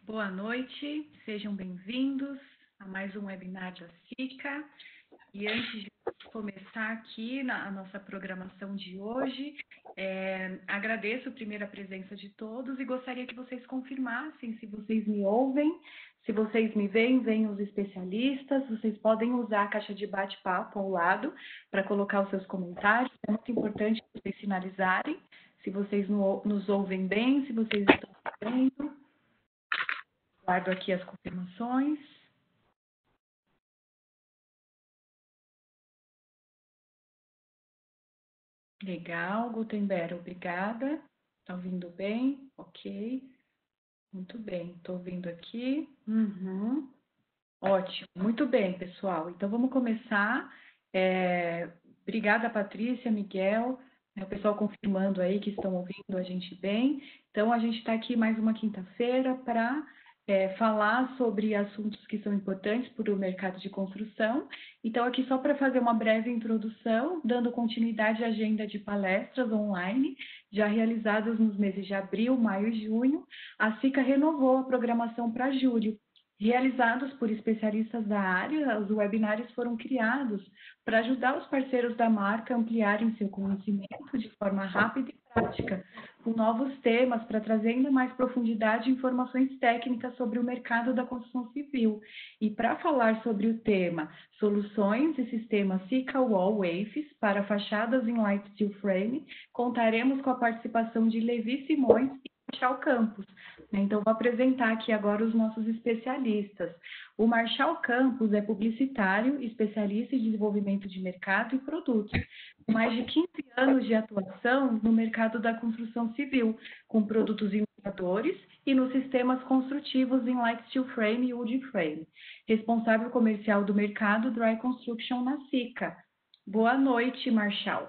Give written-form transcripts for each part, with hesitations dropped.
Boa noite, sejam bem-vindos a mais um webinar da SICA. E antes de começar aqui na nossa programação de hoje, agradeço primeiro a presença de todos e gostaria que vocês confirmassem se vocês me ouvem, se vocês me veem, veem os especialistas, vocês podem usar a caixa de bate-papo ao lado para colocar os seus comentários, é muito importante que vocês sinalizarem se vocês nos ouvem bem, se vocês estão vendo. Guardo aqui as confirmações. Legal, Gutenberg, obrigada. Está ouvindo bem? Ok. Muito bem, estou ouvindo aqui. Ótimo, muito bem, pessoal. Então, vamos começar. Obrigada, Patrícia, Miguel, o pessoal confirmando aí que estão ouvindo a gente bem. Então, a gente está aqui mais uma quinta-feira para falar sobre assuntos que são importantes para o mercado de construção. Então, aqui só para fazer uma breve introdução, dando continuidade à agenda de palestras online, já realizadas nos meses de abril, maio e junho, a SICA renovou a programação para julho. Realizados por especialistas da área, os webinários foram criados para ajudar os parceiros da marca a ampliarem seu conhecimento de forma rápida e prática, com novos temas para trazer ainda mais profundidade e informações técnicas sobre o mercado da construção civil. E para falar sobre o tema Soluções e Sistemas SICA Wall Waves para fachadas em Light Steel Frame, contaremos com a participação de Levi Simões e Marshall Campos. Então, vou apresentar aqui agora os nossos especialistas. O Marshall Campos é publicitário, especialista em desenvolvimento de mercado e produtos, com mais de 15 anos de atuação no mercado da construção civil, com produtos inovadores e nos sistemas construtivos em Light Steel Frame e Wood Frame. Responsável comercial do mercado Dry Construction na SICA. Boa noite, Marshall.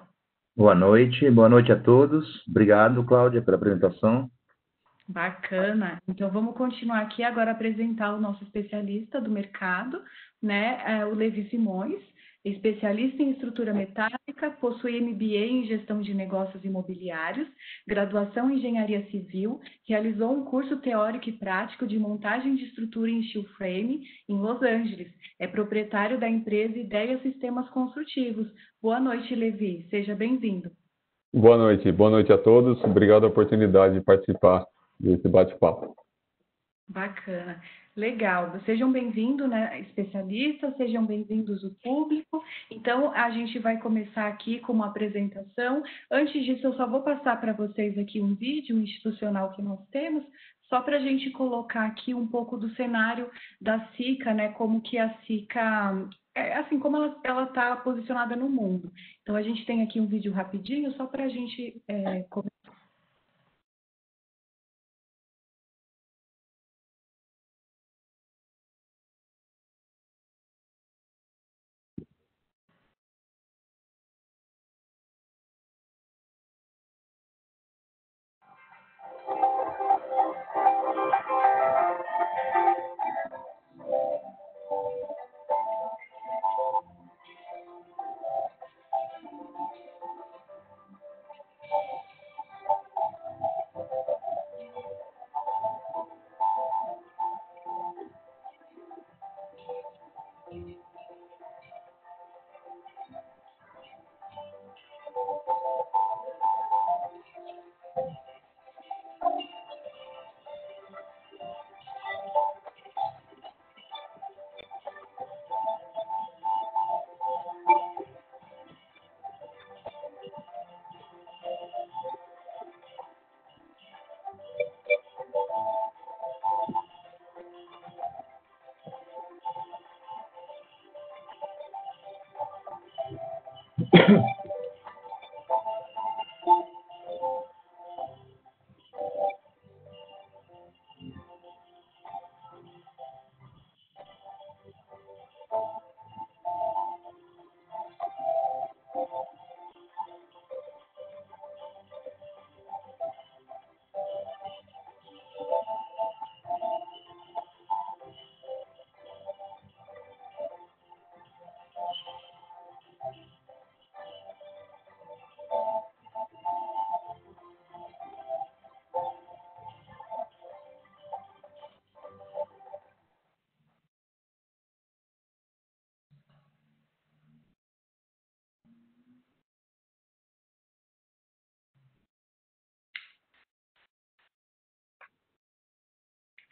Boa noite a todos. Obrigado, Cláudia, pela apresentação. Bacana. Então, vamos continuar aqui agora a apresentar o nosso especialista do mercado, né? O Levi Simões, especialista em estrutura metálica, possui MBA em gestão de negócios imobiliários, graduação em engenharia civil, realizou um curso teórico e prático de montagem de estrutura em steel frame em Los Angeles. É proprietário da empresa Ideia Sistemas Construtivos. Boa noite, Levi. Seja bem-vindo. Boa noite a todos. Obrigado pela oportunidade de participar desse bate-papo. Bacana, legal. Sejam bem-vindos, né, especialistas, sejam bem-vindos o público. Então, a gente vai começar aqui com uma apresentação. Antes disso, eu só vou passar para vocês aqui um vídeo institucional que nós temos, só para a gente colocar aqui um pouco do cenário da SICA, né, como que a SICA, assim como ela está posicionada no mundo. Então, a gente tem aqui um vídeo rapidinho, só para a gente começar.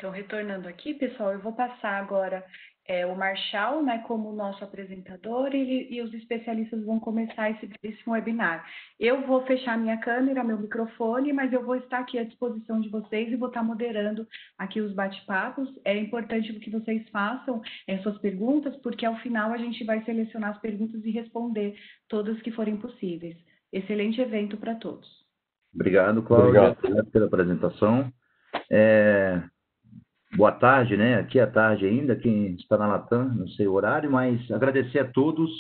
Então, retornando aqui, pessoal, eu vou passar agora o Marshall, né, como nosso apresentador, e os especialistas vão começar esse belíssimo webinar. Eu vou fechar minha câmera, meu microfone, mas eu vou estar aqui à disposição de vocês e vou estar moderando aqui os bate-papos. É importante que vocês façam suas perguntas, porque ao final a gente vai selecionar as perguntas e responder todas que forem possíveis. Excelente evento para todos. Obrigado, Cláudia. Obrigado. Obrigado pela apresentação. Boa tarde, né? Aqui é tarde ainda, quem está na Latam, não sei o horário, mas agradecer a todos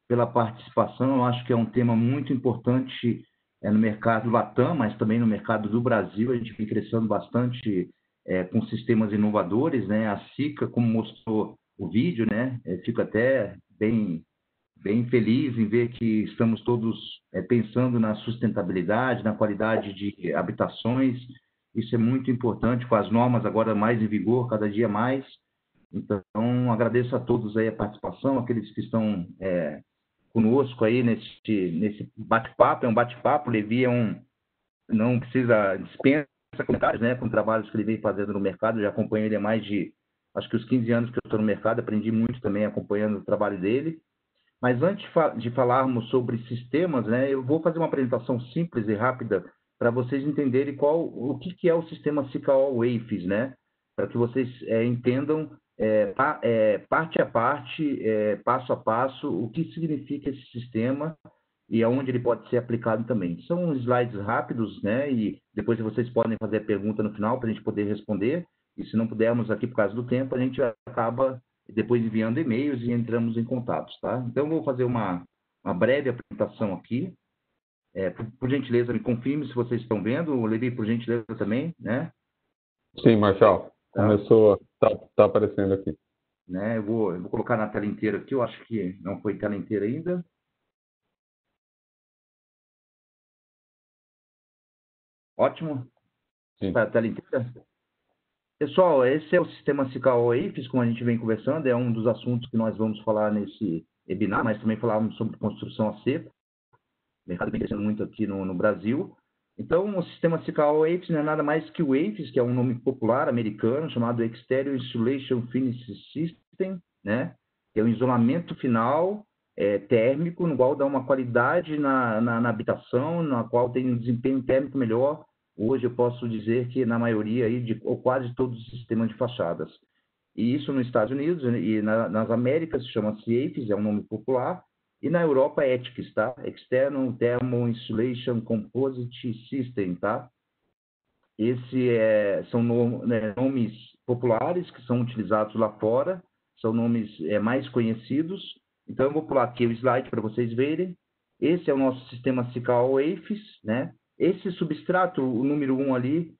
pela participação. Eu acho que é um tema muito importante no mercado Latam, mas também no mercado do Brasil. A gente vem crescendo bastante com sistemas inovadores, né? A SICA, como mostrou o vídeo, né? Fico até bem feliz em ver que estamos todos pensando na sustentabilidade, na qualidade de habitações. Isso é muito importante, com as normas agora mais em vigor, cada dia mais. Então, agradeço a todos aí a participação, aqueles que estão conosco aí nesse bate-papo. É um bate-papo, o Levi não precisa, dispensa comentários, né, com trabalhos que ele vem fazendo no mercado. Já acompanho ele há mais de, acho que os 15 anos que eu estou no mercado, aprendi muito também acompanhando o trabalho dele. Mas antes de falarmos sobre sistemas, né, eu vou fazer uma apresentação simples e rápida para vocês entenderem o que é o sistema SICA-All WAFES, né? Para que vocês entendam parte a parte, passo a passo, o que significa esse sistema e aonde ele pode ser aplicado também. São slides rápidos, né? E depois vocês podem fazer a pergunta no final para a gente poder responder. E se não pudermos aqui por causa do tempo, a gente acaba depois enviando e-mails e entramos em contatos, tá? Então, eu vou fazer uma breve apresentação aqui. Por gentileza, me confirme se vocês estão vendo. O Levi, por gentileza, também, né? Sim, Marshall. Tá. Começou, tá aparecendo aqui. Né? Eu vou colocar na tela inteira aqui. Eu acho que não foi tela inteira ainda. Ótimo. Sim. Para a tela inteira. Pessoal, esse é o sistema SICA-All WAFES, como a gente vem conversando. É um dos assuntos que nós vamos falar nesse webinar, mas também falávamos sobre construção a seco. O mercado vem crescendo muito aqui no Brasil. Então, o sistema SICA-All WAFES não é nada mais que o WAFES, que é um nome popular americano, chamado Exterior Insulation Finish System, né? Que é um isolamento final térmico, no qual dá uma qualidade na habitação, na qual tem um desempenho térmico melhor. Hoje eu posso dizer que na maioria, ou quase todos os sistemas de fachadas. E isso nos Estados Unidos e nas Américas chama-se AFES, é um nome popular. E na Europa, ETICS, tá? External Thermal Insulation Composite System, tá? São nomes populares que são utilizados lá fora, são nomes mais conhecidos. Então, eu vou pular aqui o slide para vocês verem. Esse é o nosso sistema SICA-All WAFES, né? Esse substrato, o número 1 ali,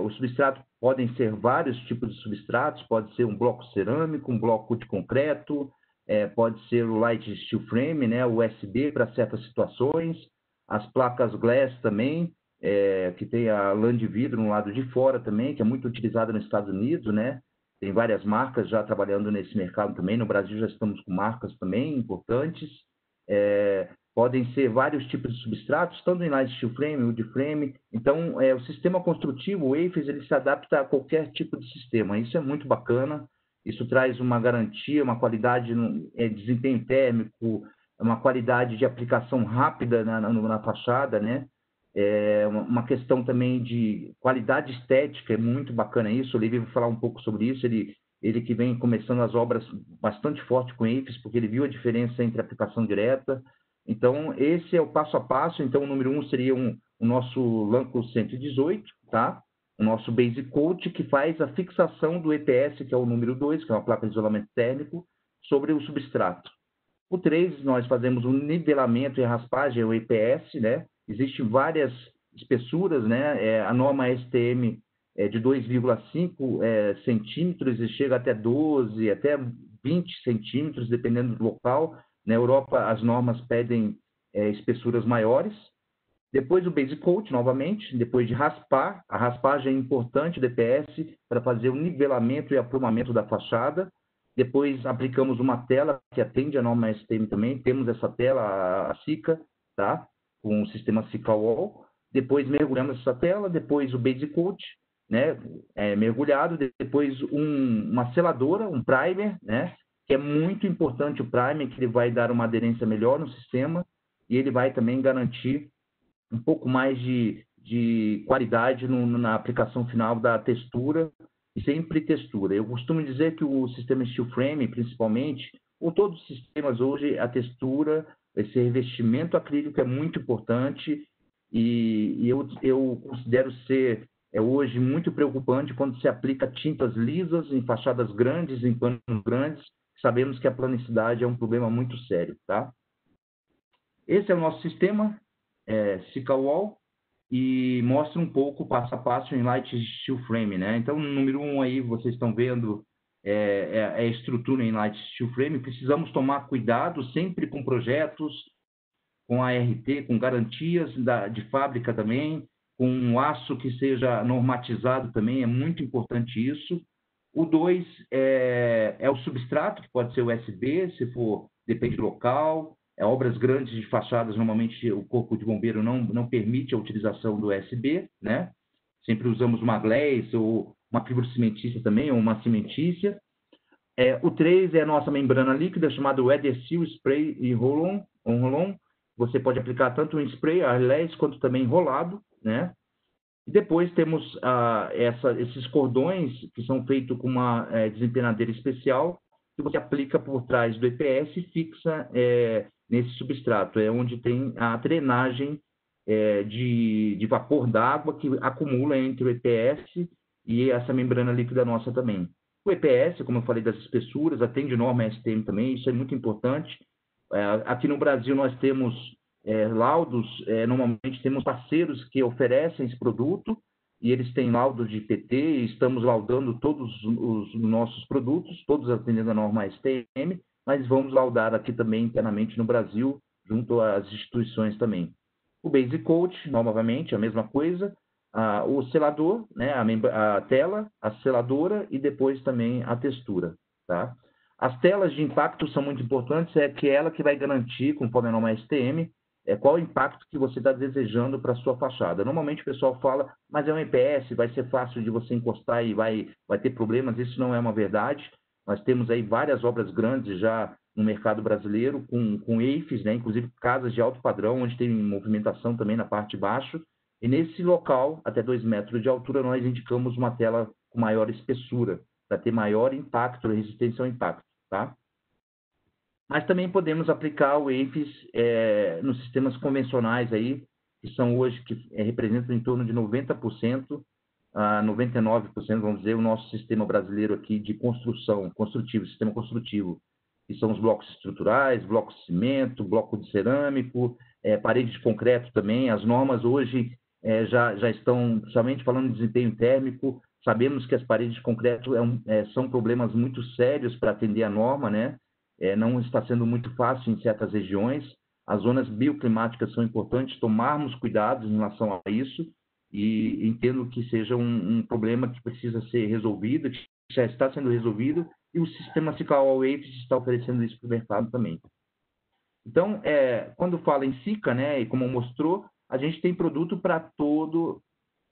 o substrato podem ser vários tipos de substratos, pode ser um bloco cerâmico, um bloco de concreto, pode ser o light steel frame, né, o USB para certas situações, as placas glass também, que tem a lã de vidro no lado de fora também, que é muito utilizada nos Estados Unidos, né? Tem várias marcas já trabalhando nesse mercado também. No Brasil já estamos com marcas também importantes. Podem ser vários tipos de substratos, tanto em light steel frame, wood frame. Então, o sistema construtivo, o WAFES, ele se adapta a qualquer tipo de sistema. Isso é muito bacana. Isso traz uma garantia, uma qualidade, desempenho térmico, uma qualidade de aplicação rápida na fachada, né? Uma questão também de qualidade estética, é muito bacana isso. O Levi vai falar um pouco sobre isso. Ele que vem começando as obras bastante forte com WAFES, porque ele viu a diferença entre aplicação direta. Então, esse é o passo a passo. Então, o número 1 seria o nosso Lanco 118, tá? O nosso Base Coat, que faz a fixação do EPS, que é o número 2, que é uma placa de isolamento térmico, sobre o substrato. O 3, nós fazemos um nivelamento e raspagem, o EPS, né? Existem várias espessuras, né? A norma STM é de 2,5 centímetros e chega até 12, até 20 centímetros, dependendo do local. Na Europa, as normas pedem espessuras maiores. Depois o Base Coat, novamente, depois de raspar. A raspagem é importante do EPS para fazer o nivelamento e aprumamento da fachada. Depois aplicamos uma tela que atende a norma STM também. Temos essa tela, a SICA, tá? Com o sistema SICA Wall. Depois mergulhamos essa tela, depois o Base Coat. né, mergulhado, depois uma seladora, um primer, né, que é muito importante o primer, que ele vai dar uma aderência melhor no sistema e ele vai também garantir um pouco mais de qualidade na aplicação final da textura, e sempre textura. Eu costumo dizer que o sistema steel frame, principalmente, ou todos os sistemas hoje, a textura, esse revestimento acrílico é muito importante, e eu considero ser hoje muito preocupante quando se aplica tintas lisas em fachadas grandes, em panos grandes. Sabemos que a planicidade é um problema muito sério, tá? Esse é o nosso sistema, Sikawall, e mostra um pouco passo a passo em Light Steel Frame, né? Então, no número 1 aí, vocês estão vendo a estrutura em Light Steel Frame. Precisamos tomar cuidado sempre com projetos, com ART, com garantias de fábrica também, com um aço que seja normatizado também, é muito importante isso. O 2 é o substrato, que pode ser USB, se for, depende do local. Obras grandes de fachadas, normalmente o corpo de bombeiro não permite a utilização do USB, né? Sempre usamos uma glass ou uma fibrocimentícia também, ou uma cimentícia. O 3 é a nossa membrana líquida, chamada Weather Seal Spray e Roll-On. Você pode aplicar tanto em spray, airless, quanto também enrolado, né? E depois temos esses cordões que são feitos com uma desempenadeira especial, que você aplica por trás do EPS e fixa nesse substrato. É onde tem a drenagem de vapor d'água que acumula entre o EPS e essa membrana líquida nossa também. O EPS, como eu falei das espessuras, atende norma STM também, isso é muito importante. Aqui no Brasil nós temos laudos, normalmente temos parceiros que oferecem esse produto e eles têm laudos de PT e estamos laudando todos os nossos produtos, todos atendendo a norma STM, mas vamos laudar aqui também internamente no Brasil, junto às instituições também. O Base Coat, novamente, a mesma coisa, o selador, né, a tela, a seladora e depois também a textura, tá? As telas de impacto são muito importantes, que é ela que vai garantir, conforme a norma STM, qual o impacto que você está desejando para a sua fachada. Normalmente o pessoal fala, mas é um EPS, vai ser fácil de você encostar e vai ter problemas. Isso não é uma verdade. Nós temos aí várias obras grandes já no mercado brasileiro, com EIFs, né? Inclusive casas de alto padrão, onde tem movimentação também na parte de baixo. E nesse local, até 2 metros de altura, nós indicamos uma tela com maior espessura, para ter maior impacto, resistência ao impacto, tá? Mas também podemos aplicar o EIFs nos sistemas convencionais aí, que são hoje, que representam em torno de 90% a 99%, vamos dizer, o nosso sistema brasileiro aqui de sistema construtivo, que são os blocos estruturais, blocos de cimento, bloco de cerâmico, parede de concreto também. As normas hoje já estão, somente falando de desempenho térmico, sabemos que as paredes de concreto são problemas muito sérios para atender a norma, né? Não está sendo muito fácil em certas regiões. As zonas bioclimáticas são importantes, tomarmos cuidados em relação a isso, e entendo que seja um problema que precisa ser resolvido, que já está sendo resolvido, e o sistema Sikawall EIFs está oferecendo isso para o mercado também. Então, quando fala em SICA, né, e como mostrou, a gente tem produto para todo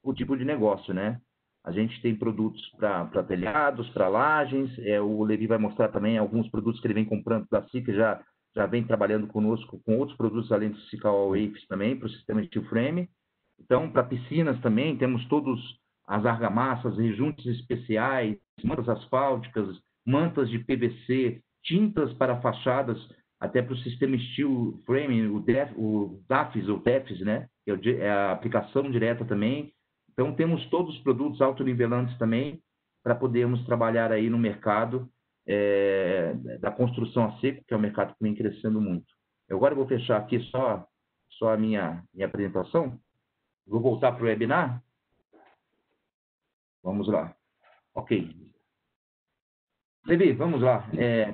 o tipo de negócio, né? A gente tem produtos para telhados, para lajes. O Levi vai mostrar também alguns produtos que ele vem comprando da SICA, já vem trabalhando conosco com outros produtos além do Sikawall EIFs também, para o sistema Steel Frame. Então, para piscinas também, temos todos as argamassas, rejuntes especiais, mantas asfálticas, mantas de PVC, tintas para fachadas, até para o sistema Steel Frame, o DAFs ou TEFs, né? É a aplicação direta também. Então, temos todos os produtos autonivelantes também, para podermos trabalhar aí no mercado da construção a seco, que é um mercado que vem crescendo muito. Agora eu vou fechar aqui só a minha apresentação. Vou voltar para o webinar. Vamos lá. Ok. Levi, vamos lá.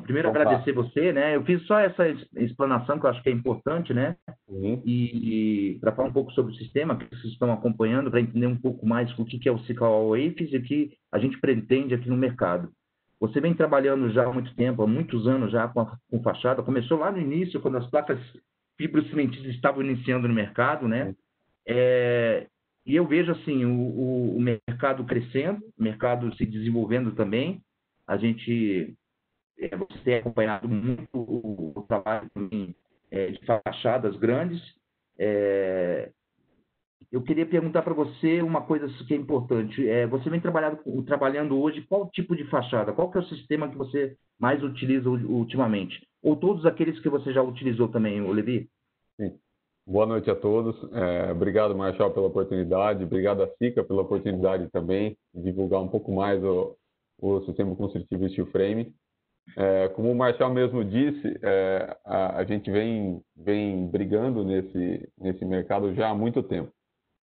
Primeiro, agradecer você, né? Eu fiz só essa explanação que eu acho que é importante, né? Uhum. E para falar um pouco sobre o sistema que vocês estão acompanhando, para entender um pouco mais o que é o Sikawall EIFs e o que a gente pretende aqui no mercado. Você vem trabalhando já há muito tempo, há muitos anos já com fachada. Começou lá no início, quando as placas fibrocimentícias estavam iniciando no mercado, né? E eu vejo assim o mercado crescendo, o mercado se desenvolvendo também. A gente você tem acompanhado muito o trabalho também, de fachadas grandes. É, eu queria perguntar para você uma coisa que é importante. Você vem trabalhando hoje, qual tipo de fachada? Qual que é o sistema que você mais utiliza ultimamente? Ou todos aqueles que você já utilizou também, Levi? Sim. Boa noite a todos. Obrigado, Marshall, pela oportunidade. Obrigado a SICA pela oportunidade também de divulgar um pouco mais o sistema construtivo Steel Frame. Como o Marshall mesmo disse, a gente vem brigando nesse mercado já há muito tempo.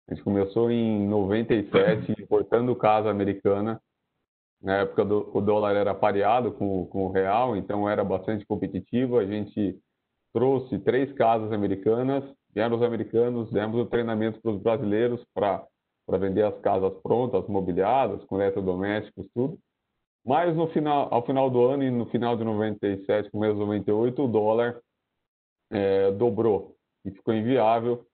A gente começou em 97, importando casa americana. Na época o dólar era pareado com o real, então era bastante competitivo. A gente trouxe 3 casas americanas, vieram os americanos, demos o treinamento para os brasileiros para vender as casas prontas, mobiliadas, com eletrodomésticos, tudo. Mas ao final do ano e no final de 97, começo de 98, o dólar dobrou e ficou inviável.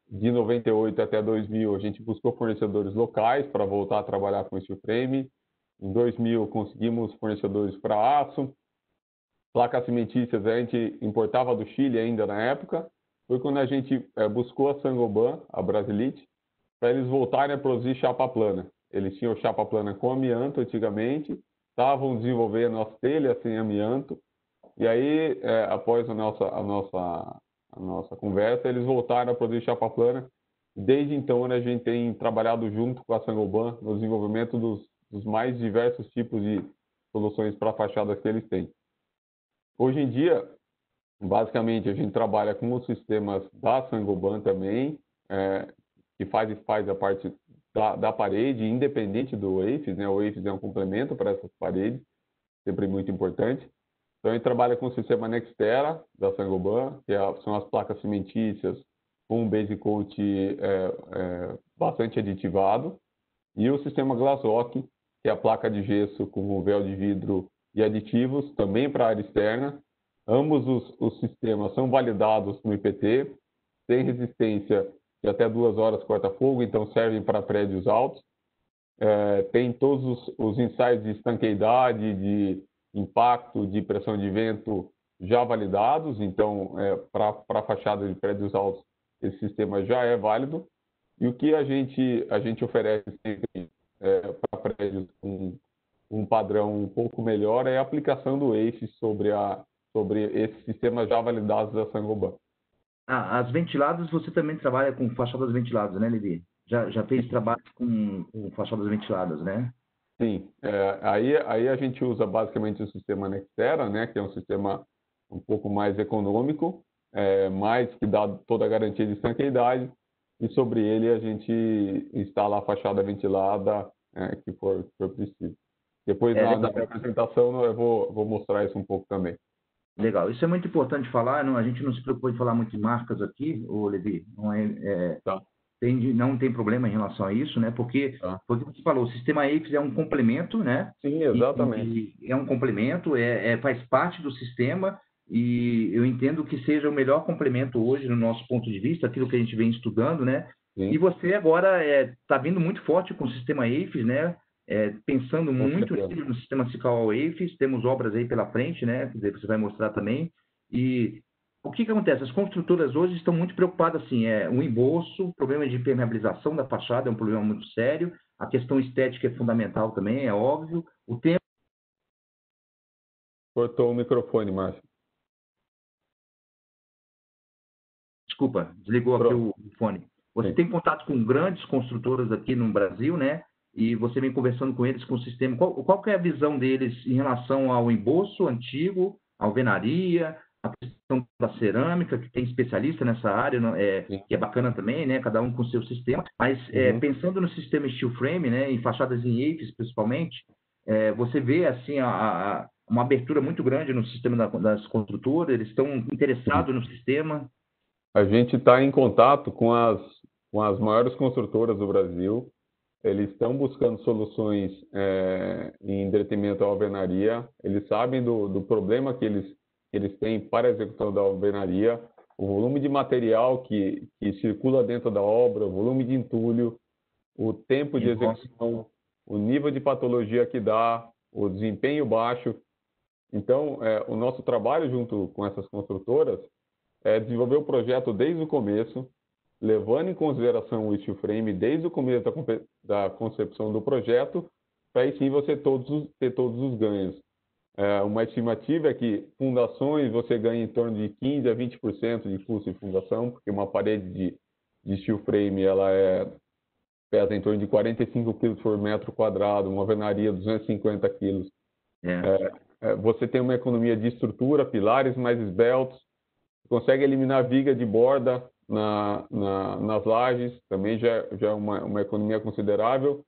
De 98 até 2000, a gente buscou fornecedores locais para voltar a trabalhar com steel frame. Em 2000, conseguimos fornecedores para aço. Placas cimentícias a gente importava do Chile ainda na época. Foi quando a gente buscou a Saint-Gobain, a Brasilite, para eles voltarem a produzir chapa plana. Eles tinham chapa plana com amianto antigamente, estavam desenvolvendo as telhas sem amianto, e aí, após a nossa conversa, eles voltaram a produzir chapa plana. Desde então, a gente tem trabalhado junto com a Saint-Gobain no desenvolvimento dos mais diversos tipos de soluções para fachadas que eles têm. Hoje em dia, basicamente, a gente trabalha com os sistemas da Saint-Gobain também, que faz a parte da parede, independente do EIFS, né? O EIFS é um complemento para essas paredes, sempre muito importante. Então, a gente trabalha com o sistema Nextera, da Saint-Gobain, que são as placas cimentícias com um base coat bastante aditivado, e o sistema Glasslock, que é a placa de gesso com o véu de vidro e aditivos, também para a área externa. Ambos os sistemas são validados no IPT, tem resistência de até 2 horas corta-fogo, então servem para prédios altos. Tem todos os ensaios de estanqueidade, de impacto, de pressão de vento já validados, então para fachada de prédios altos esse sistema já é válido. E o que a gente oferece para prédios com um padrão um pouco melhor é a aplicação do EIFS sobre esses sistemas já validados da Saint-Gobain. As ventiladas, você também trabalha com fachadas ventiladas, né, Levi? Já fez trabalho com fachadas ventiladas, né? Sim, aí a gente usa basicamente o sistema Nextera, né, que é um sistema um pouco mais econômico, mas que dá toda a garantia de estanqueidade, e sobre ele a gente instala a fachada ventilada que for preciso. Depois, na minha apresentação, eu vou mostrar isso um pouco também. Legal, isso é muito importante falar, a gente não se preocupa em falar muito de marcas aqui, Levi, Tá. Não tem problema em relação a isso, né? Porque, foi o que você falou, o sistema EIFS é um complemento, né? Sim, exatamente. E é um complemento, faz parte do sistema, e eu entendo que seja o melhor complemento hoje, no nosso ponto de vista, aquilo que a gente vem estudando, né? Sim. E você agora está vindo muito forte com o sistema EIFS, né? Pensando muito no sistema Cical EIFS, temos obras aí pela frente, né? Você vai mostrar também. E o que acontece? As construtoras hoje estão muito preocupadas, assim, o embolso, o problema de impermeabilização da fachada é um problema muito sério, a questão estética é fundamental também, é óbvio. O tempo... Cortou o microfone, Márcio. Desculpa, desligou aqui o fone. Você tem contato com grandes construtoras aqui no Brasil, né? E você vem conversando com eles com o sistema. Qual que é a visão deles em relação ao embolso antigo, à alvenaria, a questão da cerâmica, que tem especialista nessa área, que é bacana também, né? Cada um com o seu sistema. Mas pensando no sistema steel frame, né? Em fachadas em EIFS, principalmente, você vê assim uma abertura muito grande no sistema das construtoras. Eles estão interessados no sistema. A gente está em contato com as maiores construtoras do Brasil. Eles estão buscando soluções em detrimento à alvenaria. Eles sabem do problema que eles têm para a execução da alvenaria. o volume de material que circula dentro da obra, o volume de entulho, o tempo de execução, o nível de patologia que dá, o desempenho baixo. Então, o nosso trabalho junto com essas construtoras é desenvolver o projeto desde o começo, levando em consideração o steel frame desde o começo da concepção do projeto, para aí sim você ter todos os ganhos. Uma estimativa é que fundações você ganha em torno de 15% a 20% de custo de fundação, porque uma parede de steel frame ela pesa em torno de 45 kg por metro quadrado, uma alvenaria 250 kg. Você tem uma economia de estrutura, pilares mais esbeltos, consegue eliminar viga de borda nas lajes, também já é uma economia considerável.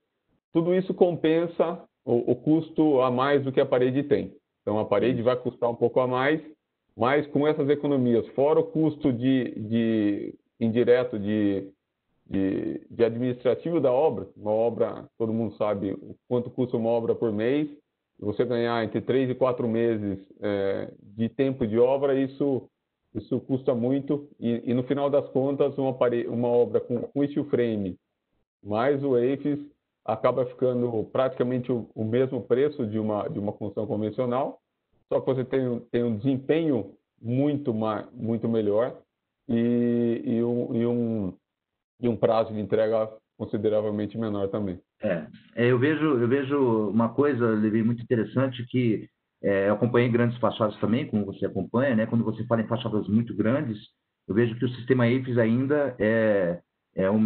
Tudo isso compensa o custo a mais do que a parede tem. Então, a parede vai custar um pouco a mais, mas com essas economias, fora o custo indireto de administrativo da obra, uma obra, todo mundo sabe quanto custa uma obra por mês, você ganhar entre 3 e 4 meses de tempo de obra, isso custa muito, e no final das contas, uma obra com steel frame mais o AFES acaba ficando praticamente o mesmo preço de uma construção convencional, só que você tem um desempenho muito melhor e um prazo de entrega consideravelmente menor também. Eu vejo uma coisa, Levi, muito interessante, que eu acompanhei grandes fachadas também, como você acompanha, né? Quando você fala em fachadas muito grandes, eu vejo que o sistema AFES ainda é o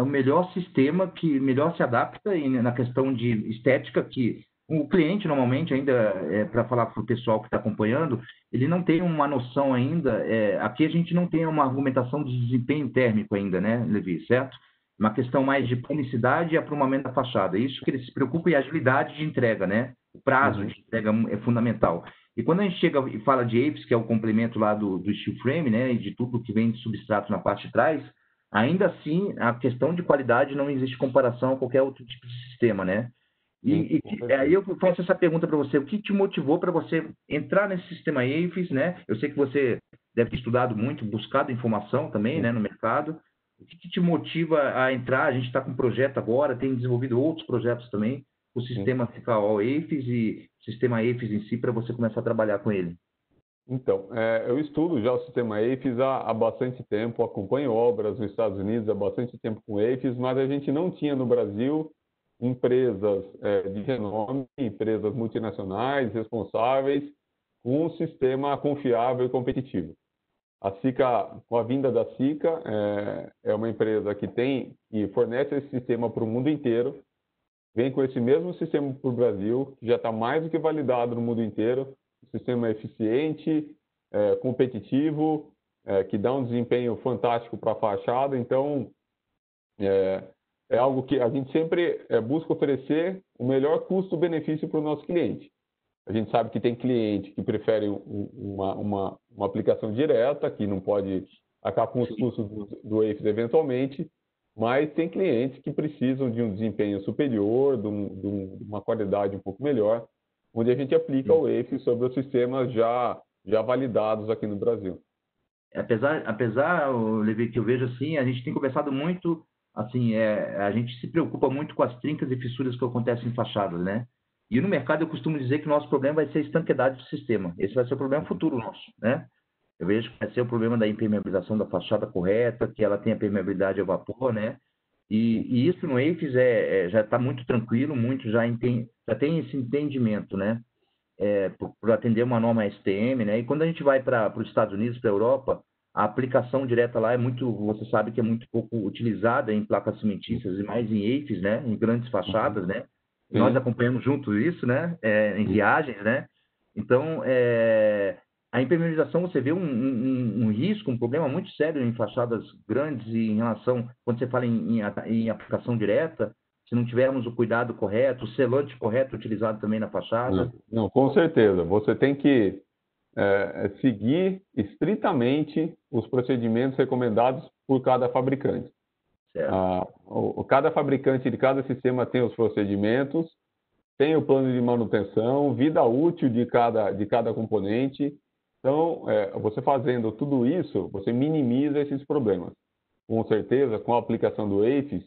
melhor sistema que melhor se adapta na questão de estética, que o cliente normalmente ainda, para falar para o pessoal que está acompanhando, ele não tem uma noção ainda, aqui a gente não tem uma argumentação de desempenho térmico ainda, né, Levi, certo? Uma questão mais de planicidade e aprumamento da fachada. Isso que eles se preocupam e agilidade de entrega, né? O prazo de entrega é fundamental. E quando a gente chega e fala de APES, que é o complemento lá do steel frame, né, e de tudo que vem de substrato na parte de trás, ainda assim, a questão de qualidade não existe comparação a qualquer outro tipo de sistema, né? E aí eu faço essa pergunta para você, o que te motivou para você entrar nesse sistema AFES, né? Eu sei que você deve ter estudado muito, buscado informação também, né, no mercado. O que te motiva a entrar? A gente está com um projeto agora, tem desenvolvido outros projetos também, o sistema FICAO AFES e o sistema AFES em si, para você começar a trabalhar com ele. Então, eu estudo já o sistema AFES há bastante tempo, acompanho obras nos Estados Unidos há bastante tempo com AFES, mas a gente não tinha no Brasil empresas de renome, empresas multinacionais responsáveis com um sistema confiável e competitivo. A Sika, com a vinda da Sika, é uma empresa que fornece esse sistema para o mundo inteiro, vem com esse mesmo sistema para o Brasil, que já está mais do que validado no mundo inteiro. O sistema é eficiente, competitivo, que dá um desempenho fantástico para a fachada. Então, é algo que a gente sempre busca oferecer o melhor custo-benefício para o nosso cliente. A gente sabe que tem cliente que prefere uma aplicação direta, que não pode acabar com os custos do AFES eventualmente, mas tem clientes que precisam de um desempenho superior, de uma qualidade um pouco melhor, onde a gente aplica o AFES sobre os sistemas já validados aqui no Brasil. Apesar, Levi, que eu vejo assim, a gente tem conversado muito, assim, a gente se preocupa muito com as trincas e fissuras que acontecem em fachadas, né? E no mercado eu costumo dizer que o nosso problema vai ser a estanqueidade do sistema. Esse vai ser o problema futuro nosso, né? Eu vejo que vai ser o problema da impermeabilização da fachada correta, que ela tenha permeabilidade ao vapor, né? E isso no AFES já está muito tranquilo, já tem esse entendimento, né? Por atender uma norma STM, né? E quando a gente vai para os Estados Unidos, para a Europa, a aplicação direta lá você sabe que é muito pouco utilizada em placas cimentícias e mais em AFES, né? Em grandes fachadas, né? Nós acompanhamos juntos isso, né? Em viagens, né? Então, a impermeabilização, você vê um risco, um problema muito sério em fachadas grandes e em relação, quando você fala em aplicação direta, se não tivermos o cuidado correto, o selante correto utilizado também na fachada. Não, com certeza. Você tem que seguir estritamente os procedimentos recomendados por cada fabricante. Cada fabricante de cada sistema tem os procedimentos, tem o plano de manutenção, vida útil de cada componente. Então, você fazendo tudo isso, você minimiza esses problemas. Com certeza, com a aplicação do AFES,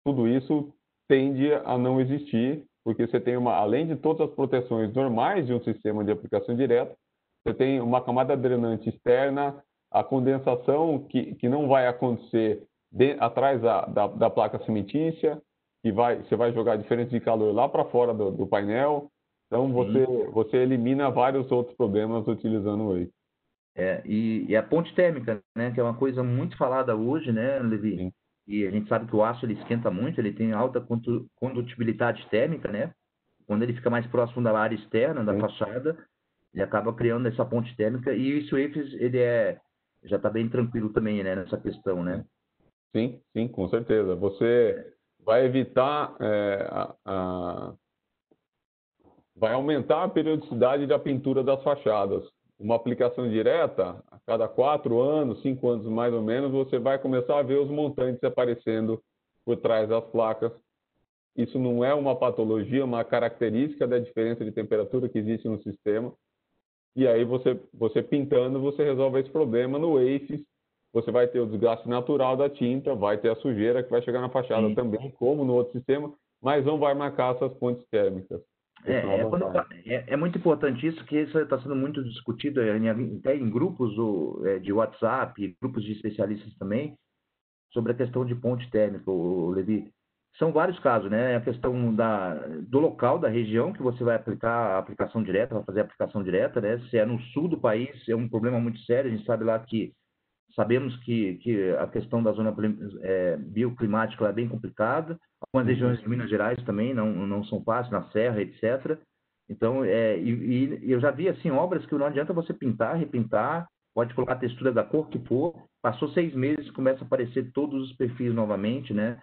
tudo isso tende a não existir, porque você tem além de todas as proteções normais de um sistema de aplicação direta, você tem uma camada drenante externa, a condensação que não vai acontecer atrás da placa cimentícia, que você vai jogar diferença de calor lá para fora do painel. Então, você elimina vários outros problemas utilizando o AFES. E a ponte térmica, né, que é uma coisa muito falada hoje, né, Levi? Sim. E a gente sabe que o aço ele esquenta muito, ele tem alta condutibilidade térmica, né? Quando ele fica mais próximo da área externa, da fachada, ele acaba criando essa ponte térmica. E isso ele já está bem tranquilo também, né, nessa questão, né? Sim, sim, com certeza. Você vai evitar, vai aumentar a periodicidade da pintura das fachadas. Uma aplicação direta, a cada 4 anos, 5 anos mais ou menos, você vai começar a ver os montantes aparecendo por trás das placas. Isso não é uma patologia, uma característica da diferença de temperatura que existe no sistema. E aí você pintando, você resolve esse problema. No AFES, você vai ter o desgaste natural da tinta, vai ter a sujeira que vai chegar na fachada também, como no outro sistema, mas não vai marcar essas pontes térmicas. É muito importante isso, que isso está sendo muito discutido até em grupos de WhatsApp, grupos de especialistas também, sobre a questão de ponte térmica, Levi. São vários casos, né? A questão do local, da região que você vai aplicar a aplicação direta, vai fazer a aplicação direta, né? Se é no sul do país, é um problema muito sério. A gente sabe lá sabemos que a questão da zona bioclimática é bem complicada. Algumas regiões de Minas Gerais também não são fáceis, na Serra, etc. Então, eu já vi assim obras que não adianta você pintar, repintar, pode colocar a textura da cor que for, passou 6 meses, começa a aparecer todos os perfis novamente, né?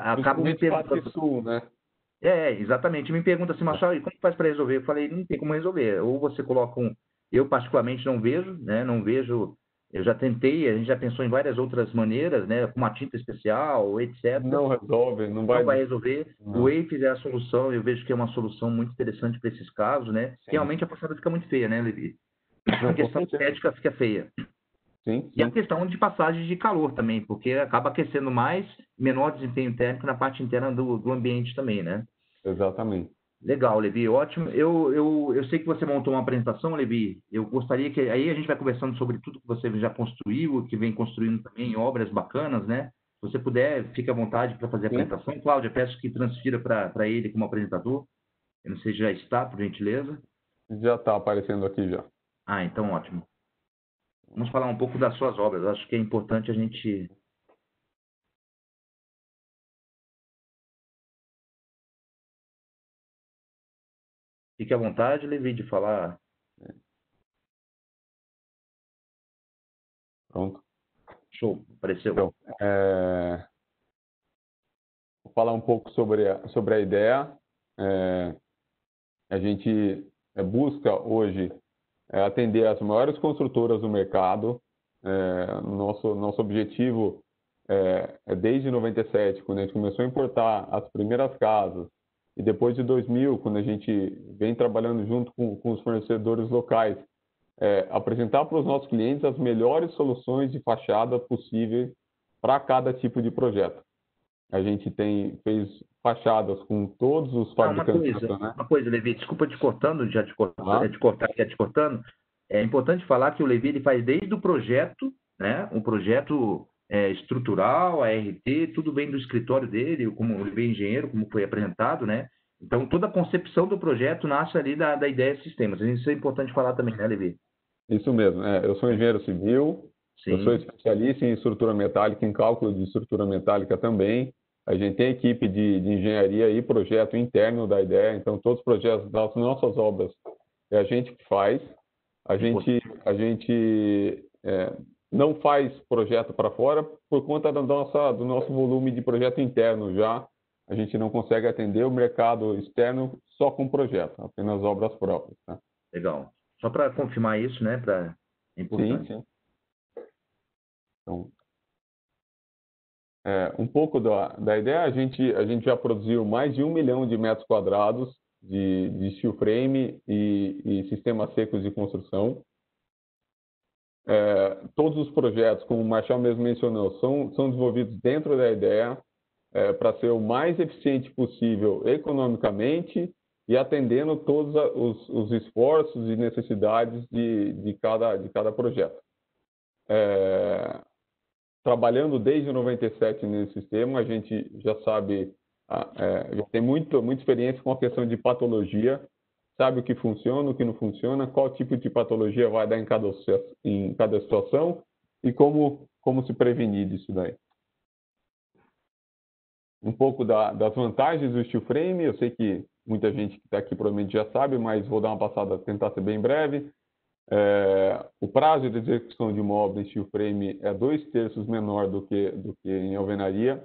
Acaba me perguntando... Sul, né? Exatamente. Me pergunta assim, Marcelo, e como faz para resolver? Eu falei, não tem como resolver. Ou você coloca Eu, particularmente, não vejo, né? Não vejo... Eu já tentei, a gente já pensou em várias outras maneiras, né? Com uma tinta especial, etc. Não resolve, não vai resolver. Não. O AFES é a solução, eu vejo que é uma solução muito interessante para esses casos, né? Sim. Realmente a fachada fica muito feia, né, Levi? A questão estética fica feia. Sim. E a questão de passagem de calor também, porque acaba aquecendo mais, menor desempenho térmico na parte interna do ambiente também, né? Exatamente. Legal, Levi, ótimo. Eu sei que você montou uma apresentação, Levi. Eu gostaria que aí a gente vai conversando sobre tudo que você já construiu, que vem construindo também obras bacanas, né? Se você puder, fique à vontade para fazer a apresentação. Cláudia, peço que transfira para ele como apresentador. Eu não sei se já está, por gentileza. Já está aparecendo aqui já. Então ótimo. Vamos falar um pouco das suas obras. Acho que é importante a gente... Fique à vontade, Levi, de falar. Pronto. Show, apareceu. Então, vou falar um pouco sobre a ideia. A gente busca hoje atender as maiores construtoras do mercado. Nosso objetivo desde 97, quando a gente começou a importar as primeiras casas, e depois de 2000, quando a gente vem trabalhando junto com os fornecedores locais, apresentar para os nossos clientes as melhores soluções de fachada possíveis para cada tipo de projeto. A gente fez fachadas com todos os fabricantes. Uma coisa, Levi, desculpa te cortando, te cortando. É importante falar que o Levi ele faz desde o projeto, né? Um projeto estrutural, a RT, tudo vem do escritório dele, como o Levi é engenheiro, como foi apresentado, né? Então, toda a concepção do projeto nasce ali da ideia de sistemas. Isso é importante falar também, né, Levi? Isso mesmo. Eu sou engenheiro civil, Sim. Eu sou especialista em estrutura metálica, em cálculo de estrutura metálica também. A gente tem equipe de engenharia e projeto interno da ideia, então todos os projetos das nossas obras a gente que faz. A gente não faz projeto para fora por conta do nosso volume de projeto interno já. A gente não consegue atender o mercado externo só com projeto, apenas obras próprias. Tá? Legal. Só para confirmar isso, né? É importante. Sim. Então, um pouco da ideia, a gente já produziu mais de 1 milhão de metros quadrados de steel frame e sistemas secos de construção. Todos os projetos, como o Marshall mesmo mencionou, são desenvolvidos dentro da ideia para ser o mais eficiente possível economicamente e atendendo todos os esforços e necessidades de cada projeto. Trabalhando desde 97 nesse sistema, a gente já sabe, já tem muita experiência com a questão de patologia, sabe o que funciona, o que não funciona, qual tipo de patologia vai dar em cada situação e como se prevenir disso daí. Um pouco das vantagens do steel frame, eu sei que muita gente que está aqui provavelmente já sabe, mas vou dar uma passada, tentar ser bem breve. O prazo de execução de uma obra em steel frame é 2/3 menor do que em alvenaria.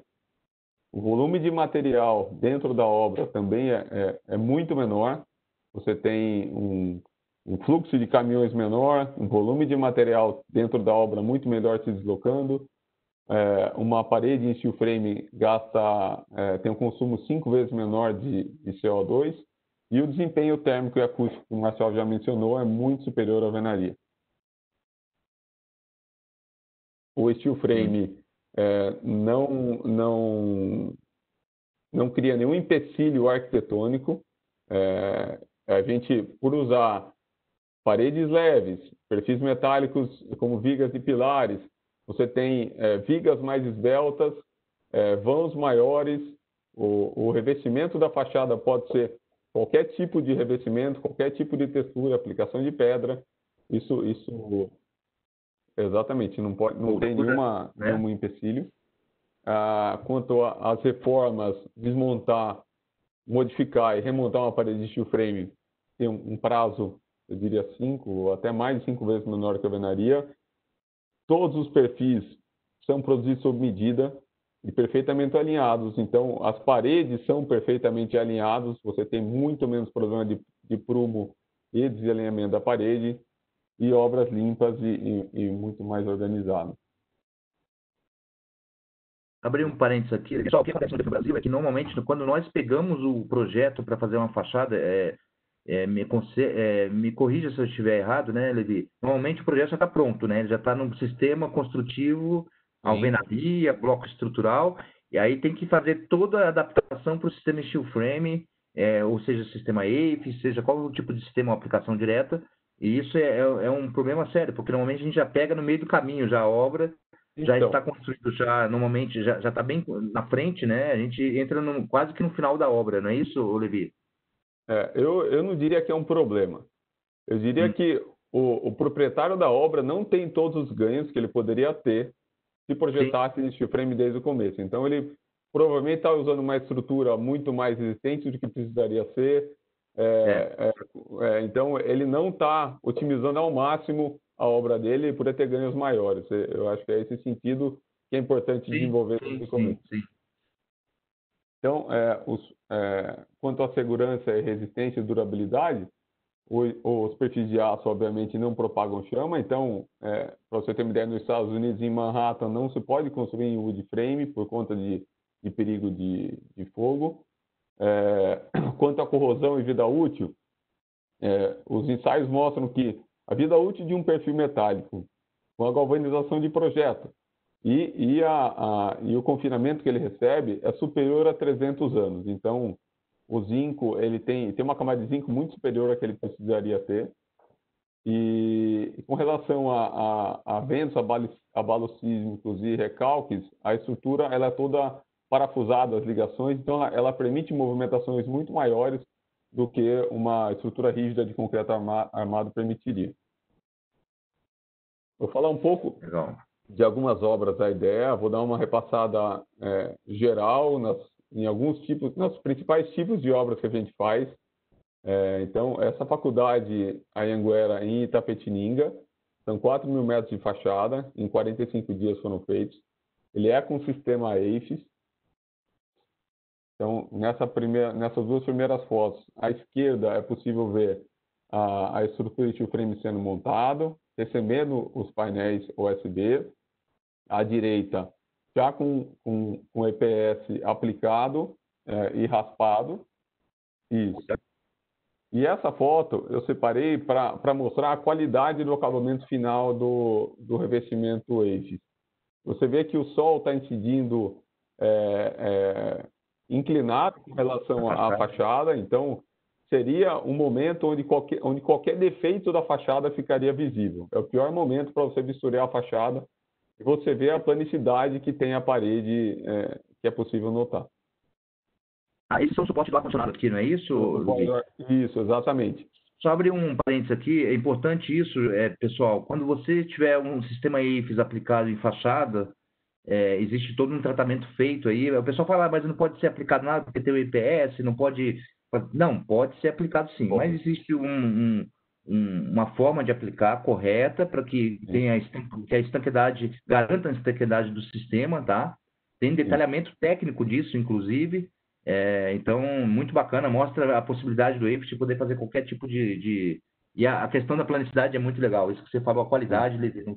O volume de material dentro da obra também é muito menor. Você tem um fluxo de caminhões menor, um volume de material dentro da obra muito melhor se deslocando. Uma parede em steel frame tem um consumo 5 vezes menor de CO2 e o desempenho térmico e acústico, como o Marcelo já mencionou, é muito superior à alvenaria. O steel frame não cria nenhum empecilho arquitetônico. A gente, por usar paredes leves, perfis metálicos como vigas e pilares, você tem vigas mais esbeltas, vãos maiores, o revestimento da fachada pode ser qualquer tipo de revestimento, qualquer tipo de textura, aplicação de pedra. Isso exatamente, não tem nenhum empecilho. Quanto às reformas, desmontar, modificar e remontar uma parede de steel frame tem um prazo, eu diria 5 ou até mais de 5 vezes menor que a alvenaria. Todos os perfis são produzidos sob medida e perfeitamente alinhados. Então, as paredes são perfeitamente alinhadas. Você tem muito menos problema de prumo e desalinhamento da parede e obras limpas e muito mais organizadas. Abrir um parênteses aqui. Só o que acontece no Brasil é que, normalmente, quando nós pegamos o projeto para fazer uma fachada, me corrija se eu estiver errado, né, Levi? Normalmente o projeto já está pronto, né? Ele já está num sistema construtivo, alvenaria, bloco estrutural, e aí tem que fazer toda a adaptação para o sistema steel frame, ou seja, sistema AFE, seja qual o tipo de sistema ou aplicação direta. E isso é um problema sério, porque normalmente a gente já pega no meio do caminho já a obra, já está construído, normalmente já está bem na frente, né? A gente entra quase que no final da obra, não é isso, Levi? Eu não diria que é um problema. Eu diria que o proprietário da obra não tem todos os ganhos que ele poderia ter se projetasse em steel frame desde o começo. Então, ele provavelmente está usando uma estrutura muito mais resistente do que precisaria ser. Então, ele não está otimizando ao máximo a obra dele e poder ter ganhos maiores. Eu acho que é esse sentido que é importante desenvolver desde o começo. Então, quanto à segurança e resistência e durabilidade, os perfis de aço, obviamente, não propagam chama. Então, para você ter uma ideia, nos Estados Unidos, em Manhattan, não se pode construir em wood frame por conta de perigo de fogo. Quanto à corrosão e vida útil, os ensaios mostram que a vida útil de um perfil metálico, com a galvanização de projeto, e o confinamento que ele recebe é superior a 300 anos. Então, o zinco, ele tem uma camada de zinco muito superior à que ele precisaria ter. E com relação a ventos, abalos sísmicos e recalques, a estrutura ela é toda parafusada, as ligações, então ela permite movimentações muito maiores do que uma estrutura rígida de concreto armado permitiria. Vou falar um pouco de algumas obras da IDEA, vou dar uma repassada geral nos principais tipos de obras que a gente faz. Então, essa faculdade Anhanguera em Itapetininga, são 4.000 metros de fachada, em 45 dias foram feitos. Ele é com sistema AFES. Então, nessas duas primeiras fotos, à esquerda é possível ver a estrutura de steel frame sendo montado, recebendo os painéis USB. À direita, já com EPS aplicado e raspado. Isso. E essa foto eu separei para mostrar a qualidade do acabamento final do revestimento EIFES. Você vê que o sol está incidindo inclinado com relação à fachada, então seria um momento onde qualquer defeito da fachada ficaria visível. É o pior momento para você vistoriar a fachada e você vê a planicidade que tem a parede que é possível notar. Esses são suportes do ar-condicionado aqui, não é isso, Luiz? Isso, exatamente. Só abrir um parênteses aqui, é importante isso, pessoal, quando você tiver um sistema EIFES aplicado em fachada, existe todo um tratamento feito aí, o pessoal fala, mas não pode ser aplicado nada porque tem o IPS, não pode... Não, pode ser aplicado sim, mas existe uma forma de aplicar correta para que tenha que a estanqueidade, garanta a estanqueidade do sistema, tá? Tem detalhamento técnico disso, inclusive, então, muito bacana, mostra a possibilidade do EIFES de poder fazer qualquer tipo de... E a questão da planicidade é muito legal, isso que você falou, a qualidade, não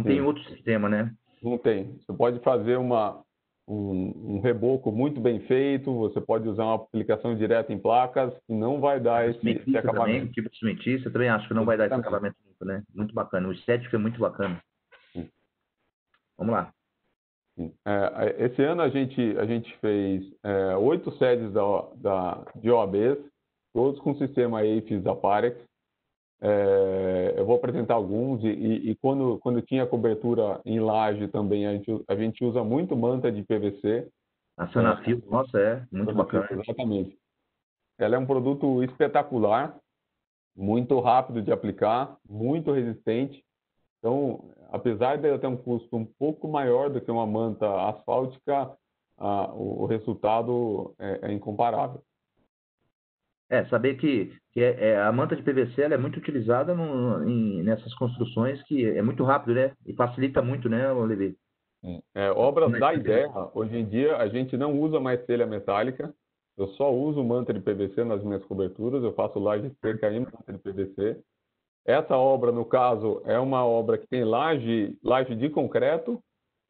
tem outro sistema, né? Não tem. Você pode fazer um reboco muito bem feito, você pode usar uma aplicação direta em placas, que não vai dar esse acabamento. Também, tipo de cimentista, também acho que não vai dar esse acabamento, né? Muito bacana, o estético é muito bacana. Vamos lá. Esse ano a gente fez 8 sedes de OABs, todos com sistema EIFES da Parex. Eu vou apresentar alguns e quando tinha cobertura em laje também, a gente usa muito manta de PVC. A Sanafil, nossa, muito bacana. Exatamente. Ela é um produto espetacular, muito rápido de aplicar, muito resistente. Então, apesar de ela ter um custo um pouco maior do que uma manta asfáltica, o resultado é incomparável. Saber que a manta de PVC ela é muito utilizada nessas construções, que é muito rápido, né? E facilita muito, né, Levi? Obras da IDEA, hoje em dia, a gente não usa mais telha metálica. Eu só uso manta de PVC nas minhas coberturas. Eu faço laje de cerca em manta de PVC. Essa obra, no caso, é uma obra que tem laje de concreto,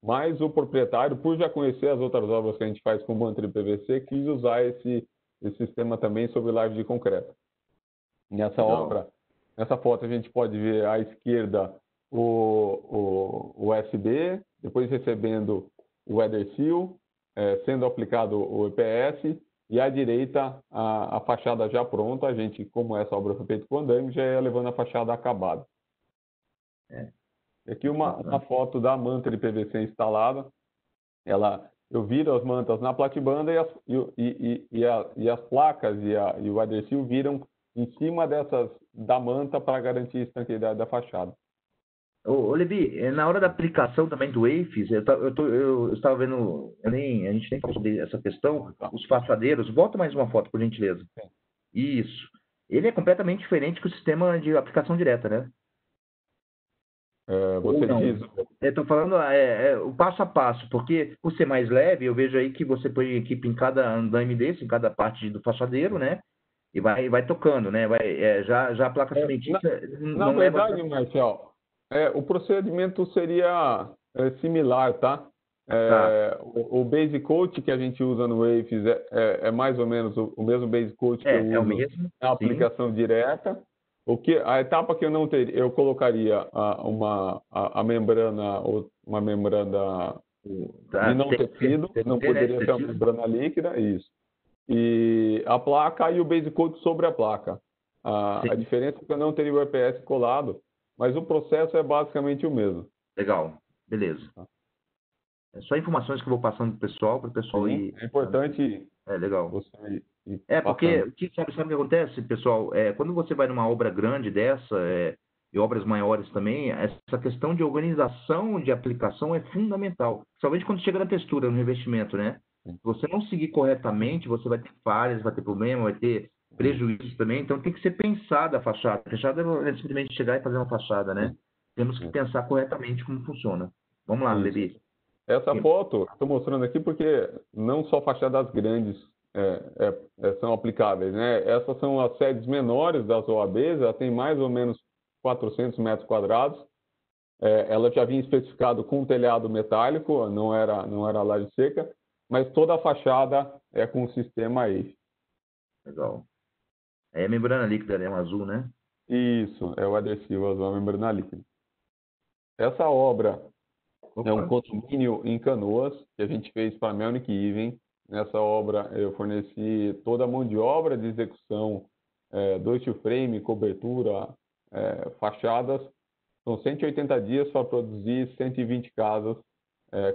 mas o proprietário, por já conhecer as outras obras que a gente faz com manta de PVC, quis usar esse sistema também sobre laje de concreto. Nessa obra, nessa foto a gente pode ver à esquerda o USB, depois recebendo o Weather Seal, sendo aplicado o EPS, e à direita a fachada já pronta. A gente, como essa obra foi feita com andaime, já ia levando a fachada acabada. Aqui uma foto da manta de PVC instalada. Eu viro as mantas na platibanda e as placas e o Weather Seal viram em cima da manta para garantir a estanqueidade da fachada. Ô, Levi, na hora da aplicação também do EIFES, eu estava vendo, a gente nem falou sobre essa questão, os fachadeiros. Volta mais uma foto, por gentileza. Isso. Ele é completamente diferente que o sistema de aplicação direta, né? Você diz... Estou falando o passo a passo, porque por ser mais leve, eu vejo aí que você põe equipe em cada andaime desse, em cada parte do fachadeiro, né? E vai tocando, né? Já a placa cimentícia na verdade, Marcel, o procedimento seria similar, tá? O base coat que a gente usa no EIFES é mais ou menos o mesmo base coat que eu uso o mesmo, na aplicação direta. A etapa que eu não teria, eu colocaria a membrana, uma membrana de não tecido, não poderia ser uma membrana líquida, isso. E a placa e o base coat sobre a placa. A diferença é que eu não teria o EPS colado, mas o processo é basicamente o mesmo. Legal, beleza. É só informações que eu vou passando para o pessoal ir... É importante... legal. Você porque sabe o que acontece, pessoal? Quando você vai numa obra grande dessa, e obras maiores também, essa questão de organização de aplicação é fundamental. Principalmente quando chega na textura, no revestimento, né? Se você não seguir corretamente, você vai ter falhas, vai ter problema, vai ter prejuízo também. Então tem que ser pensada a fachada. A fachada não é simplesmente chegar e fazer uma fachada, né? Temos que pensar corretamente como funciona. Vamos lá, Levi. Essa foto estou mostrando aqui porque não só fachadas grandes são aplicáveis, né? Essas são as sedes menores das OABs, ela tem mais ou menos 400 metros quadrados. Ela já vinha especificado com telhado metálico, não era laje seca, mas toda a fachada é com o sistema EIFES. Legal. É a membrana líquida, né? O azul, né? Isso, é o adesivo azul, a membrana líquida. Essa obra é um Opa, condomínio em Canoas, que a gente fez para a Melnick Even. Nessa obra eu forneci toda a mão de obra de execução, do steel frame, cobertura, fachadas. São 180 dias para produzir 120 casas,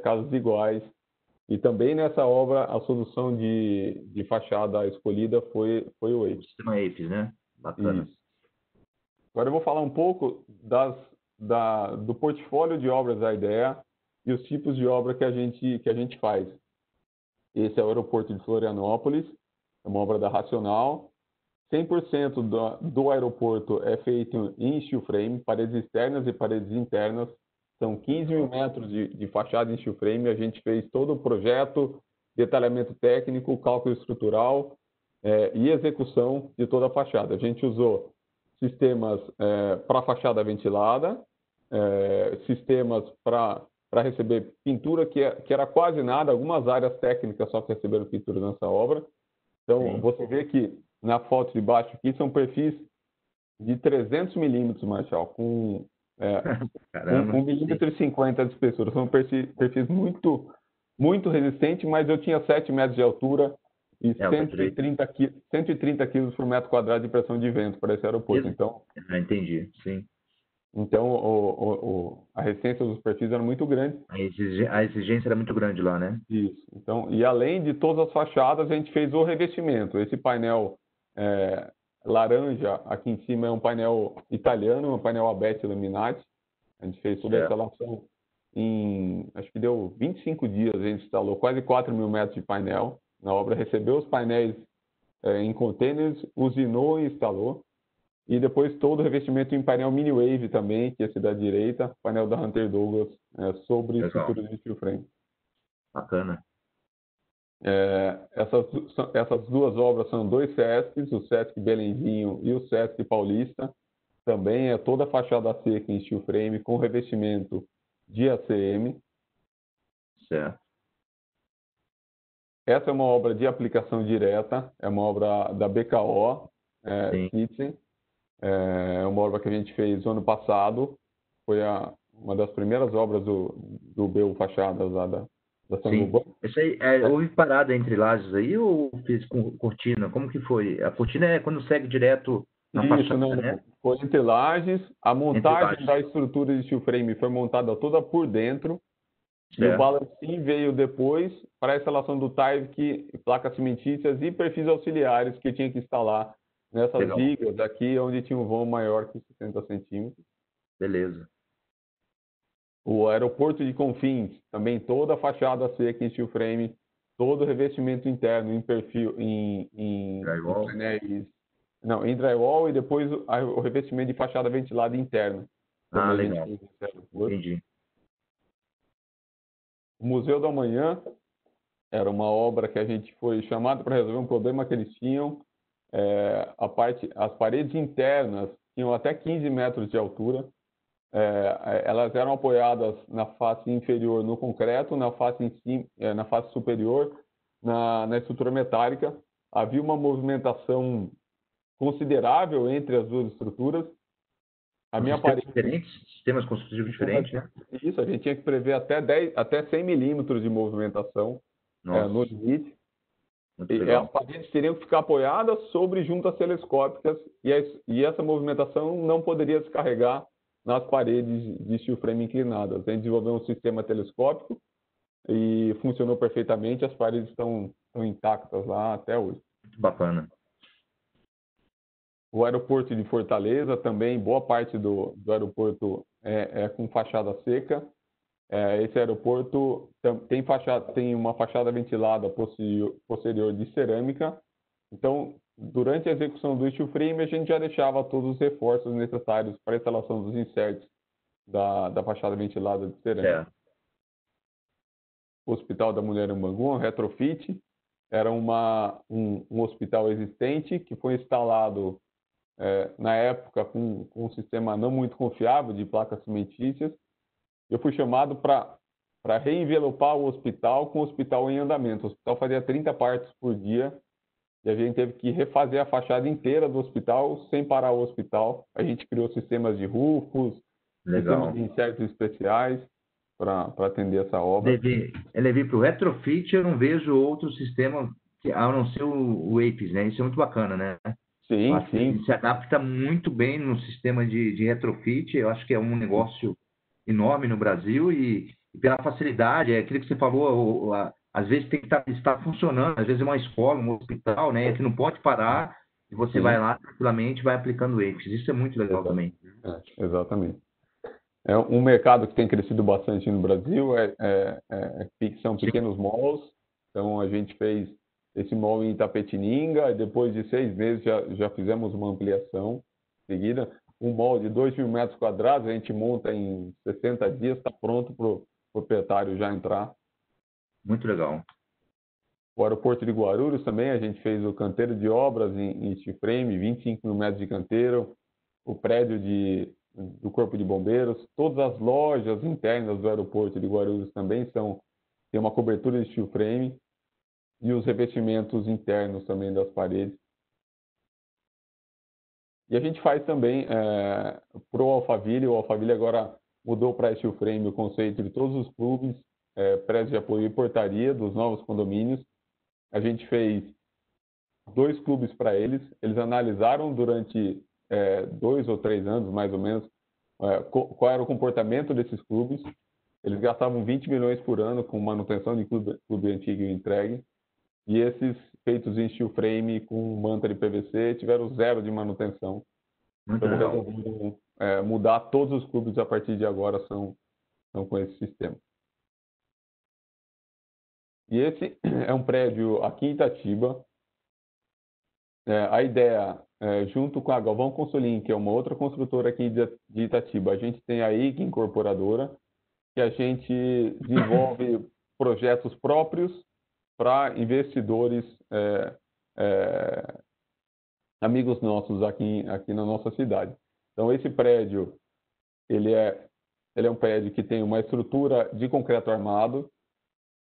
casas iguais. E também nessa obra a solução de fachada escolhida foi o o EIFS. sistema EIFS, né? Bacana. Isso. Agora eu vou falar um pouco do portfólio de obras da IDEA e os tipos de obra que a gente faz. Esse é o aeroporto de Florianópolis, é uma obra da Racional. 100% do aeroporto é feito em steel frame, paredes externas e paredes internas. São 15 mil metros de fachada em steel frame. A gente fez todo o projeto, detalhamento técnico, cálculo estrutural e execução de toda a fachada. A gente usou sistemas para fachada ventilada, sistemas para receber pintura, que era quase nada, algumas áreas técnicas só que receberam pintura nessa obra. Então, Sim. você vê que na foto de baixo aqui são perfis de 300 milímetros, Marshall, com Caramba. 1,50 m de espessura. São perfis muito, muito resistentes, mas eu tinha 7 metros de altura e É, altura direita. 130 quilos por metro quadrado de pressão de vento para esse aeroporto. Então, Entendi, sim. a resistência dos perfis era muito grande. A exigência era muito grande lá, né? Isso. Então, e além de todas as fachadas, a gente fez o revestimento. Esse painel laranja aqui em cima é um painel italiano, um painel Abete Laminati. A gente fez toda a instalação acho que deu 25 dias. A gente instalou quase 4 mil metros de painel na obra, recebeu os painéis em containers, usinou e instalou. E depois todo o revestimento em painel mini wave também, que é esse da direita, painel da Hunter Douglas, sobre Legal. estruturas de steel frame. Bacana. Essas duas obras são 2 SESCs, o SESC Belenzinho e o SESC Paulista. Também é toda a fachada seca em steel frame com revestimento de ACM. Certo. Essa é uma obra de aplicação direta, é uma obra da BKO, Citizen. É uma obra que a gente fez ano passado. Foi uma das primeiras obras do BU Fachadas lá da Sangoban. Isso aí, houve parada entre lajes aí ou fez com cortina? Como que foi? A cortina é quando segue direto na fachada, Não, né? foi entre lajes. A montagem da estrutura de steel frame foi montada toda por dentro. Certo. E o balancim veio depois para a instalação do TIVE, placas cimentícias e perfis auxiliares que tinha que instalar nessas vigas aqui, onde tinha um vão maior que 60 centímetros. Beleza. O aeroporto de Confins, também toda a fachada seca em steel frame, todo o revestimento interno em perfil, em painéis, em drywall, e depois o revestimento de fachada ventilada interna. Legal. Entendi. O Museu do Amanhã era uma obra que a gente foi chamado para resolver um problema que eles tinham. As paredes internas tinham até 15 metros de altura. Elas eram apoiadas na face inferior no concreto, na face superior na estrutura metálica. Havia uma movimentação considerável entre as duas estruturas. A minha parede... Sistemas construtivos diferentes, né? Isso, a gente tinha que prever até 100 milímetros de movimentação no limite. As paredes teriam que ficar apoiadas sobre juntas telescópicas e essa movimentação não poderia descarregar nas paredes de steel frame inclinadas. A gente desenvolveu um sistema telescópico e funcionou perfeitamente. As paredes estão intactas lá até hoje. Muito bacana. O aeroporto de Fortaleza também, boa parte do aeroporto é com fachada seca. Esse aeroporto tem uma fachada ventilada posterior de cerâmica. Então, durante a execução do steel frame, a gente já deixava todos os reforços necessários para a instalação dos inserts da fachada ventilada de cerâmica. O Hospital da Mulher em Bangu, um retrofit, era um hospital existente que foi instalado na época com um sistema não muito confiável de placas cimentícias. Eu fui chamado para reenvelopar o hospital com o hospital em andamento. O hospital fazia 30 partos por dia e a gente teve que refazer a fachada inteira do hospital sem parar o hospital. A gente criou sistemas de rufos, sistemas Legal. de insertos especiais para atender essa obra. Levi, para o retrofit, eu não vejo outro sistema a não ser o APES, né? Isso é muito bacana, né? Eu Sim, acho que sim. ele se adapta muito bem no sistema de retrofit. Eu acho que é um negócio enorme no Brasil e pela facilidade, é aquilo que você falou, às vezes tem que estar funcionando, às vezes é uma escola, um hospital, né? Que não pode parar e você vai Sim, lá tranquilamente, vai aplicando o APES. Isso é muito legal também. exatamente. É um mercado que tem crescido bastante no Brasil, são Sim, pequenos malls. Então, a gente fez esse mall em Itapetininga, e depois de 6 meses já fizemos uma ampliação seguida. Um mall de 2.000 metros quadrados, a gente monta em 60 dias, está pronto para o proprietário já entrar. muito legal. O aeroporto de Guarulhos também, a gente fez o canteiro de obras em steel frame, 25 mil metros de canteiro, o prédio do Corpo de Bombeiros, todas as lojas internas do aeroporto de Guarulhos também têm uma cobertura de steel frame e os revestimentos internos também das paredes. E a gente faz também para o Alphaville agora mudou para steel frame o conceito de todos os clubes, prédios de apoio e portaria dos novos condomínios. A gente fez 2 clubes para eles analisaram durante 2 ou 3 anos, mais ou menos, qual era o comportamento desses clubes. Eles gastavam 20 milhões por ano com manutenção de clube antigo e entregue, e esses feitos em steel frame com manta de PVC tiveram 0 de manutenção. Muito Então, legal. resolveram mudar. Todos os clubes a partir de agora são com esse sistema. E esse é um prédio aqui em Itatiba. A ideia, junto com a Galvão Consolim, que é uma outra construtora aqui de Itatiba, a gente tem a IG Incorporadora, que a gente desenvolve projetos próprios para investidores amigos nossos aqui na nossa cidade. Então, esse prédio, ele é um prédio que tem uma estrutura de concreto armado,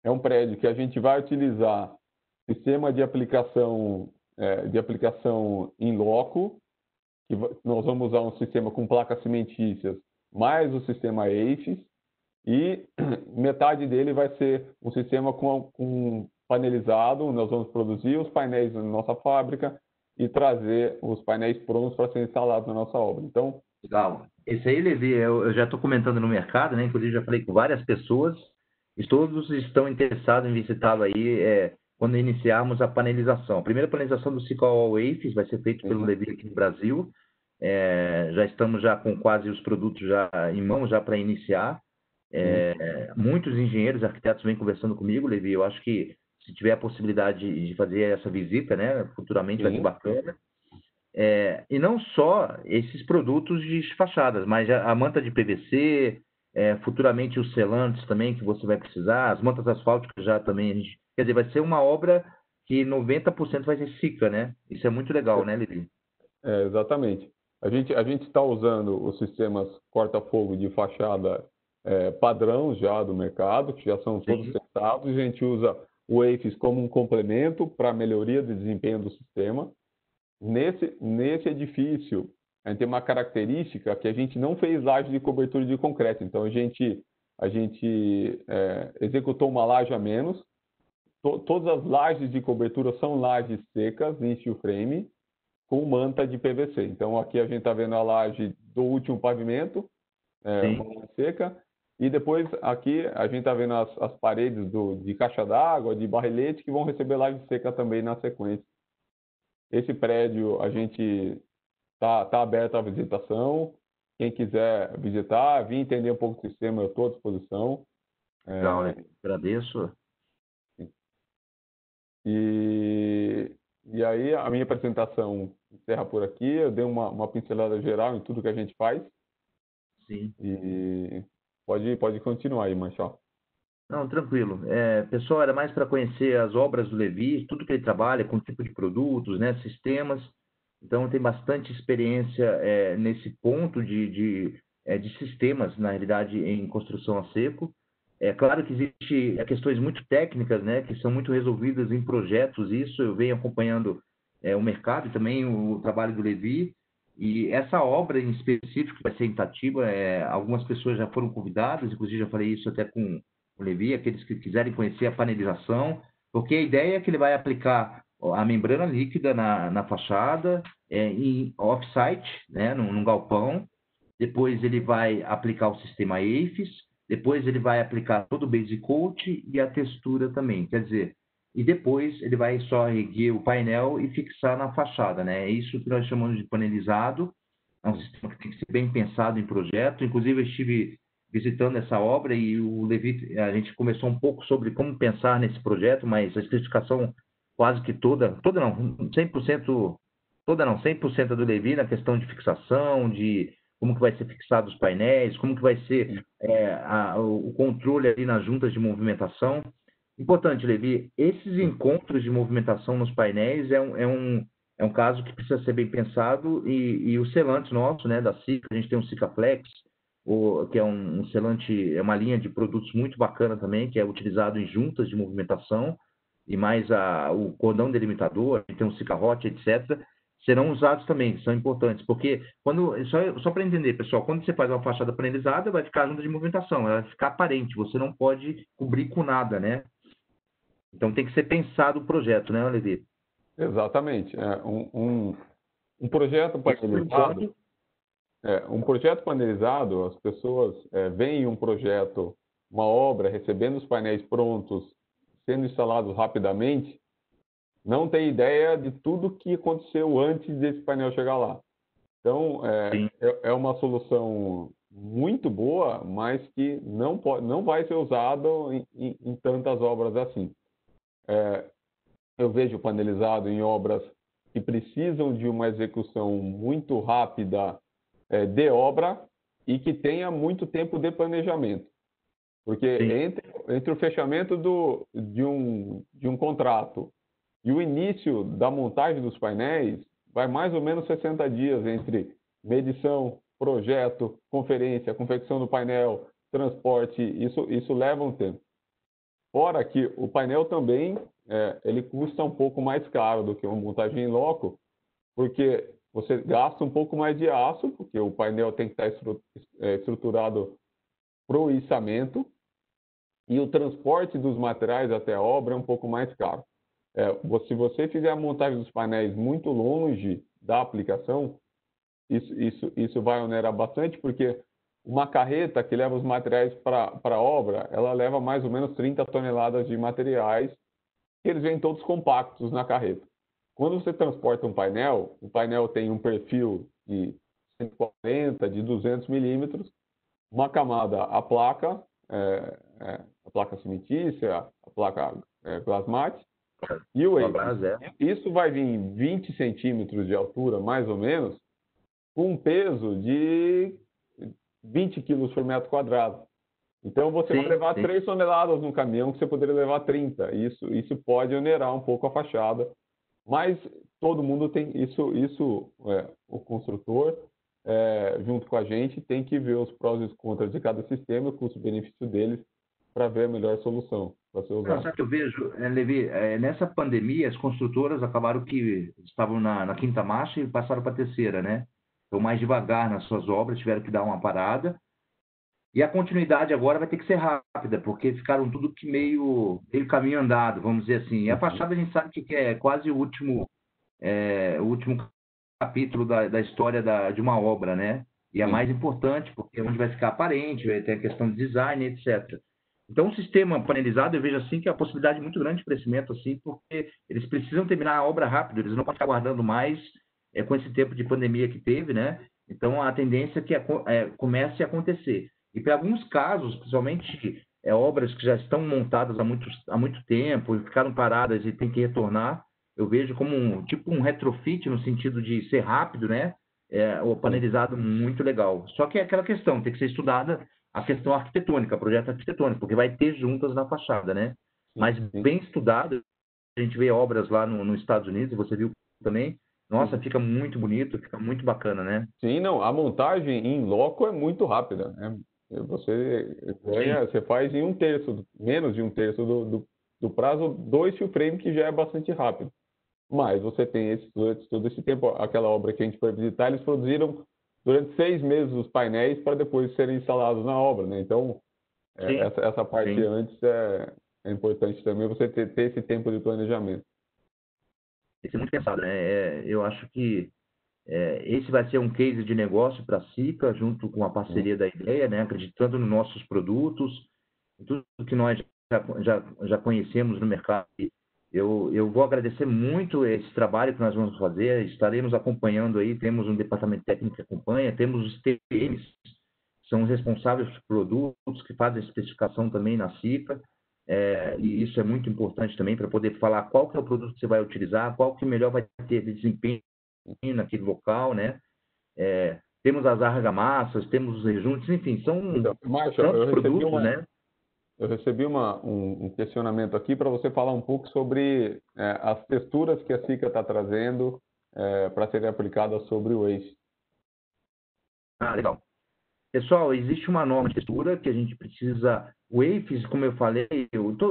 é um prédio que a gente vai utilizar sistema de aplicação em loco, que nós vamos usar um sistema com placas cimentícias, mais o sistema ACES, e metade dele vai ser um sistema com panelizado. Nós vamos produzir os painéis na nossa fábrica e trazer os painéis prontos para serem instalados na nossa obra. Então, Legal. Esse aí, Levi, eu já estou comentando no mercado, né? Inclusive, já falei com várias pessoas e todos estão interessados em visitá-lo aí quando iniciarmos a panelização. A primeira panelização do Ciclo Wafers vai ser feito pelo Levi aqui no Brasil. Já estamos já com quase os produtos já em mão já para iniciar. Muitos engenheiros, arquitetos vêm conversando comigo, Levi. Eu acho que se tiver a possibilidade de fazer essa visita, né? Futuramente vai ser bacana. E não só esses produtos de fachadas, mas a manta de PVC, futuramente os selantes também que você vai precisar, as mantas asfálticas já também. Quer dizer, vai ser uma obra que 90% vai ser SICA, né? Isso é muito legal, né, Levi? Exatamente. A gente está usando os sistemas corta-fogo de fachada padrão já do mercado, que já são todos testados. A gente usa o AFES como um complemento para a melhoria do desempenho do sistema. Nesse edifício, a gente tem uma característica que a gente não fez laje de cobertura de concreto. Então, a gente executou uma laje a menos. Todas as lajes de cobertura são lajes secas em steel frame com manta de PVC. Então, aqui a gente está vendo a laje do último pavimento, uma laje seca. E depois, aqui, a gente está vendo as paredes de caixa d'água, de barrelete, que vão receber laje seca também na sequência. Esse prédio, a gente está aberto à visitação. Quem quiser visitar, vir entender um pouco do sistema, eu estou à disposição. Legal, agradeço. E aí, a minha apresentação encerra por aqui. Eu dei uma pincelada geral em tudo que a gente faz. Sim. E pode continuar aí, Marchal. Não, tranquilo. Pessoal, era mais para conhecer as obras do Levi, tudo que ele trabalha, com tipo de produtos, né, sistemas. Então, tem bastante experiência nesse ponto de sistemas, na realidade, em construção a seco. É claro que existem questões muito técnicas, né, que são muito resolvidas em projetos. Isso eu venho acompanhando o mercado e também o trabalho do Levi. E essa obra em específico, que vai ser em Itatiba, algumas pessoas já foram convidadas, inclusive já falei isso até com o Levi, aqueles que quiserem conhecer a panelização, porque a ideia é que ele vai aplicar a membrana líquida na fachada, em off-site, né, num galpão. Depois ele vai aplicar o sistema EIFES, depois ele vai aplicar todo o base coat e a textura também. Quer dizer, e depois ele vai só erguer o painel e fixar na fachada, né? É isso que nós chamamos de panelizado. É um sistema que tem que ser bem pensado em projeto. Inclusive, eu estive visitando essa obra e o Levi, a gente começou um pouco sobre como pensar nesse projeto, mas a especificação quase que toda não, 100%, toda não, 100% do Levi na questão de fixação, de como que vai ser fixado os painéis, como que vai ser o controle ali nas juntas de movimentação. Importante, Levi, esses encontros de movimentação nos painéis é um caso que precisa ser bem pensado e o selante nosso, né, da Sika, a gente tem um Sikaflex, que é um selante, é uma linha de produtos muito bacana também, que é utilizado em juntas de movimentação, e mais o cordão delimitador, a gente tem um Sika-Hot, etc., serão usados também, são importantes, porque só para entender, pessoal, quando você faz uma fachada panelizada, vai ficar a junta de movimentação, ela vai ficar aparente, você não pode cobrir com nada, né? Então tem que ser pensado o projeto, né, Levi? Exatamente. Um projeto panelizado, um projeto panelizado, as pessoas veem um projeto, uma obra, recebendo os painéis prontos, sendo instalados rapidamente, não tem ideia de tudo que aconteceu antes desse painel chegar lá. Então, é uma solução muito boa, mas que não vai ser usado em tantas obras assim. Eu vejo panelizado em obras que precisam de uma execução muito rápida de obra e que tenha muito tempo de planejamento. Porque entre o fechamento de um contrato e o início da montagem dos painéis, vai mais ou menos 60 dias entre medição, projeto, conferência, confecção do painel, transporte, isso leva um tempo. Fora que o painel também ele custa um pouco mais caro do que uma montagem em loco, porque você gasta um pouco mais de aço, porque o painel tem que estar estruturado para o içamento, e o transporte dos materiais até a obra é um pouco mais caro. Se você fizer a montagem dos painéis muito longe da aplicação, isso vai onerar bastante, porque uma carreta que leva os materiais para a obra, ela leva mais ou menos 30 toneladas de materiais, que eles vêm todos compactos na carreta. Quando você transporta um painel, o painel tem um perfil de 140, de 200 milímetros, uma camada, a placa cimentícia, a placa Glasmat, e o eixo. Isso vai vir em 20 centímetros de altura, mais ou menos, com um peso de 20 quilos por metro quadrado. Então, você vai levar 3 toneladas no caminhão, que você poderia levar 30. Isso pode onerar um pouco a fachada, mas todo mundo tem o construtor, junto com a gente, tem que ver os prós e os contras de cada sistema, o custo-benefício deles, para ver a melhor solução para ser usada. Sabe que eu vejo, Levi, nessa pandemia, as construtoras acabaram que estavam na quinta marcha e passaram para a terceira, né? Estão mais devagar nas suas obras, tiveram que dar uma parada. E a continuidade agora vai ter que ser rápida, porque ficaram tudo que meio caminho andado, vamos dizer assim. E a fachada a gente sabe que é quase o último capítulo da história de uma obra, né? E é mais importante, porque é onde vai ficar aparente, vai ter a questão de design, etc. Então, o sistema panelizado, eu vejo assim que é a possibilidade muito grande de crescimento, assim, porque eles precisam terminar a obra rápido, eles não podem ficar aguardando mais com esse tempo de pandemia que teve, né? Então, a tendência é que comece a acontecer. E para alguns casos, principalmente obras que já estão montadas há muito tempo e ficaram paradas e tem que retornar, eu vejo como um retrofit no sentido de ser rápido, né? O panelizado muito legal. Só que é aquela questão, tem que ser estudada a questão arquitetônica, projeto arquitetônico, porque vai ter juntas na fachada, né? Mas bem estudado, a gente vê obras lá nos Estados Unidos, você viu também, nossa, fica muito bonito, fica muito bacana, né? Sim, não, a montagem em loco é muito rápida, né? Você faz em menos de um terço do prazo, 2 steel frame, que já é bastante rápido. mas você tem durante todo esse tempo, aquela obra que a gente foi visitar, eles produziram durante 6 meses os painéis para depois serem instalados na obra, né? Então, Sim, essa parte sim. antes é importante também, você ter esse tempo de planejamento. Tem que ser muito pensado, né? Eu acho que esse vai ser um case de negócio para a SICA, junto com a parceria da ideia, né? Acreditando nos nossos produtos, em tudo que nós já conhecemos no mercado. Eu vou agradecer muito esse trabalho que nós vamos fazer, estaremos acompanhando aí, temos um departamento técnico que acompanha, temos os TMs, que são os responsáveis por produtos, que fazem a especificação também na SICA, e isso é muito importante também para poder falar qual que é o produto que você vai utilizar, qual que melhor vai ter desempenho naquele local, né? Temos as argamassas, temos os rejuntos, enfim, são Então, Márcio, tantos produtos, né? eu recebi um questionamento aqui para você falar um pouco sobre as texturas que a SICA está trazendo para serem aplicadas sobre o ACE. Ah, legal. Pessoal, existe uma norma de textura que a gente precisa. O AFES, como eu falei,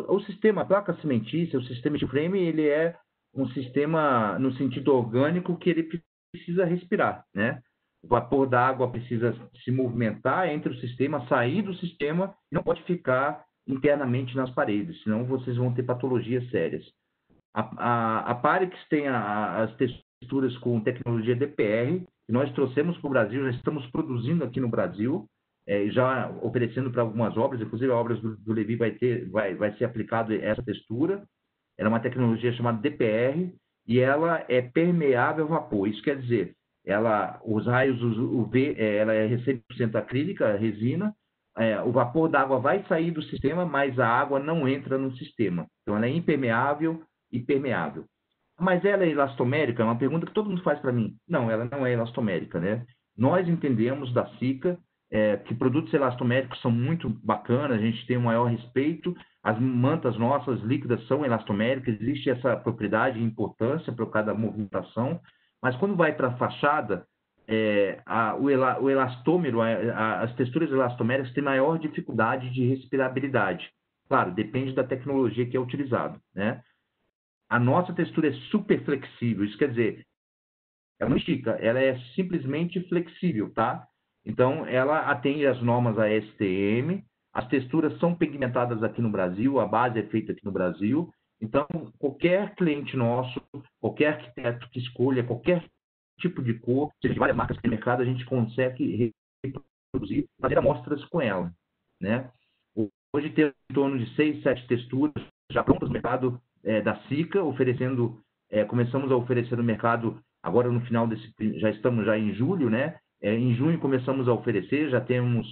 o sistema, a placa cimentícia, o sistema de frame, ele é um sistema no sentido orgânico que ele precisa respirar, né? O vapor d'água precisa se movimentar entre o sistema, sair do sistema e não pode ficar internamente nas paredes, senão vocês vão ter patologias sérias. A Parex tem as texturas com tecnologia DPR, que nós trouxemos para o Brasil, já estamos produzindo aqui no Brasil, já oferecendo para algumas obras, inclusive a obras do Levi vai ser aplicado essa textura. Ela é uma tecnologia chamada DPR e ela é permeável a vapor. Isso quer dizer, os raios UV, ela é 100% acrílica, resina, o vapor d'água vai sair do sistema, mas a água não entra no sistema. Então, ela é impermeável e permeável. Mas ela é elastomérica? É uma pergunta que todo mundo faz para mim. Não, ela não é elastomérica, né? Nós entendemos da SICA que produtos elastoméricos são muito bacanas, a gente tem um maior respeito, as mantas nossas líquidas são elastoméricas, existe essa propriedade e importância para cada movimentação, mas quando vai para a fachada, o elastômero, as texturas elastoméricas têm maior dificuldade de respirabilidade. Claro, depende da tecnologia que é utilizada, né? A nossa textura é super flexível, isso quer dizer, ela não estica, ela é simplesmente flexível, tá? Então, ela atende às normas ASTM, as texturas são pigmentadas aqui no Brasil, a base é feita aqui no Brasil, então, qualquer cliente nosso, qualquer arquiteto que escolha qualquer tipo de cor, seja de várias marcas que tem no mercado, a gente consegue reproduzir, fazer amostras com ela, né? Hoje temos em torno de 6, 7 texturas já prontas no mercado da SICA, começamos a oferecer no mercado agora no final já estamos já em julho, né? Em junho começamos a oferecer, já temos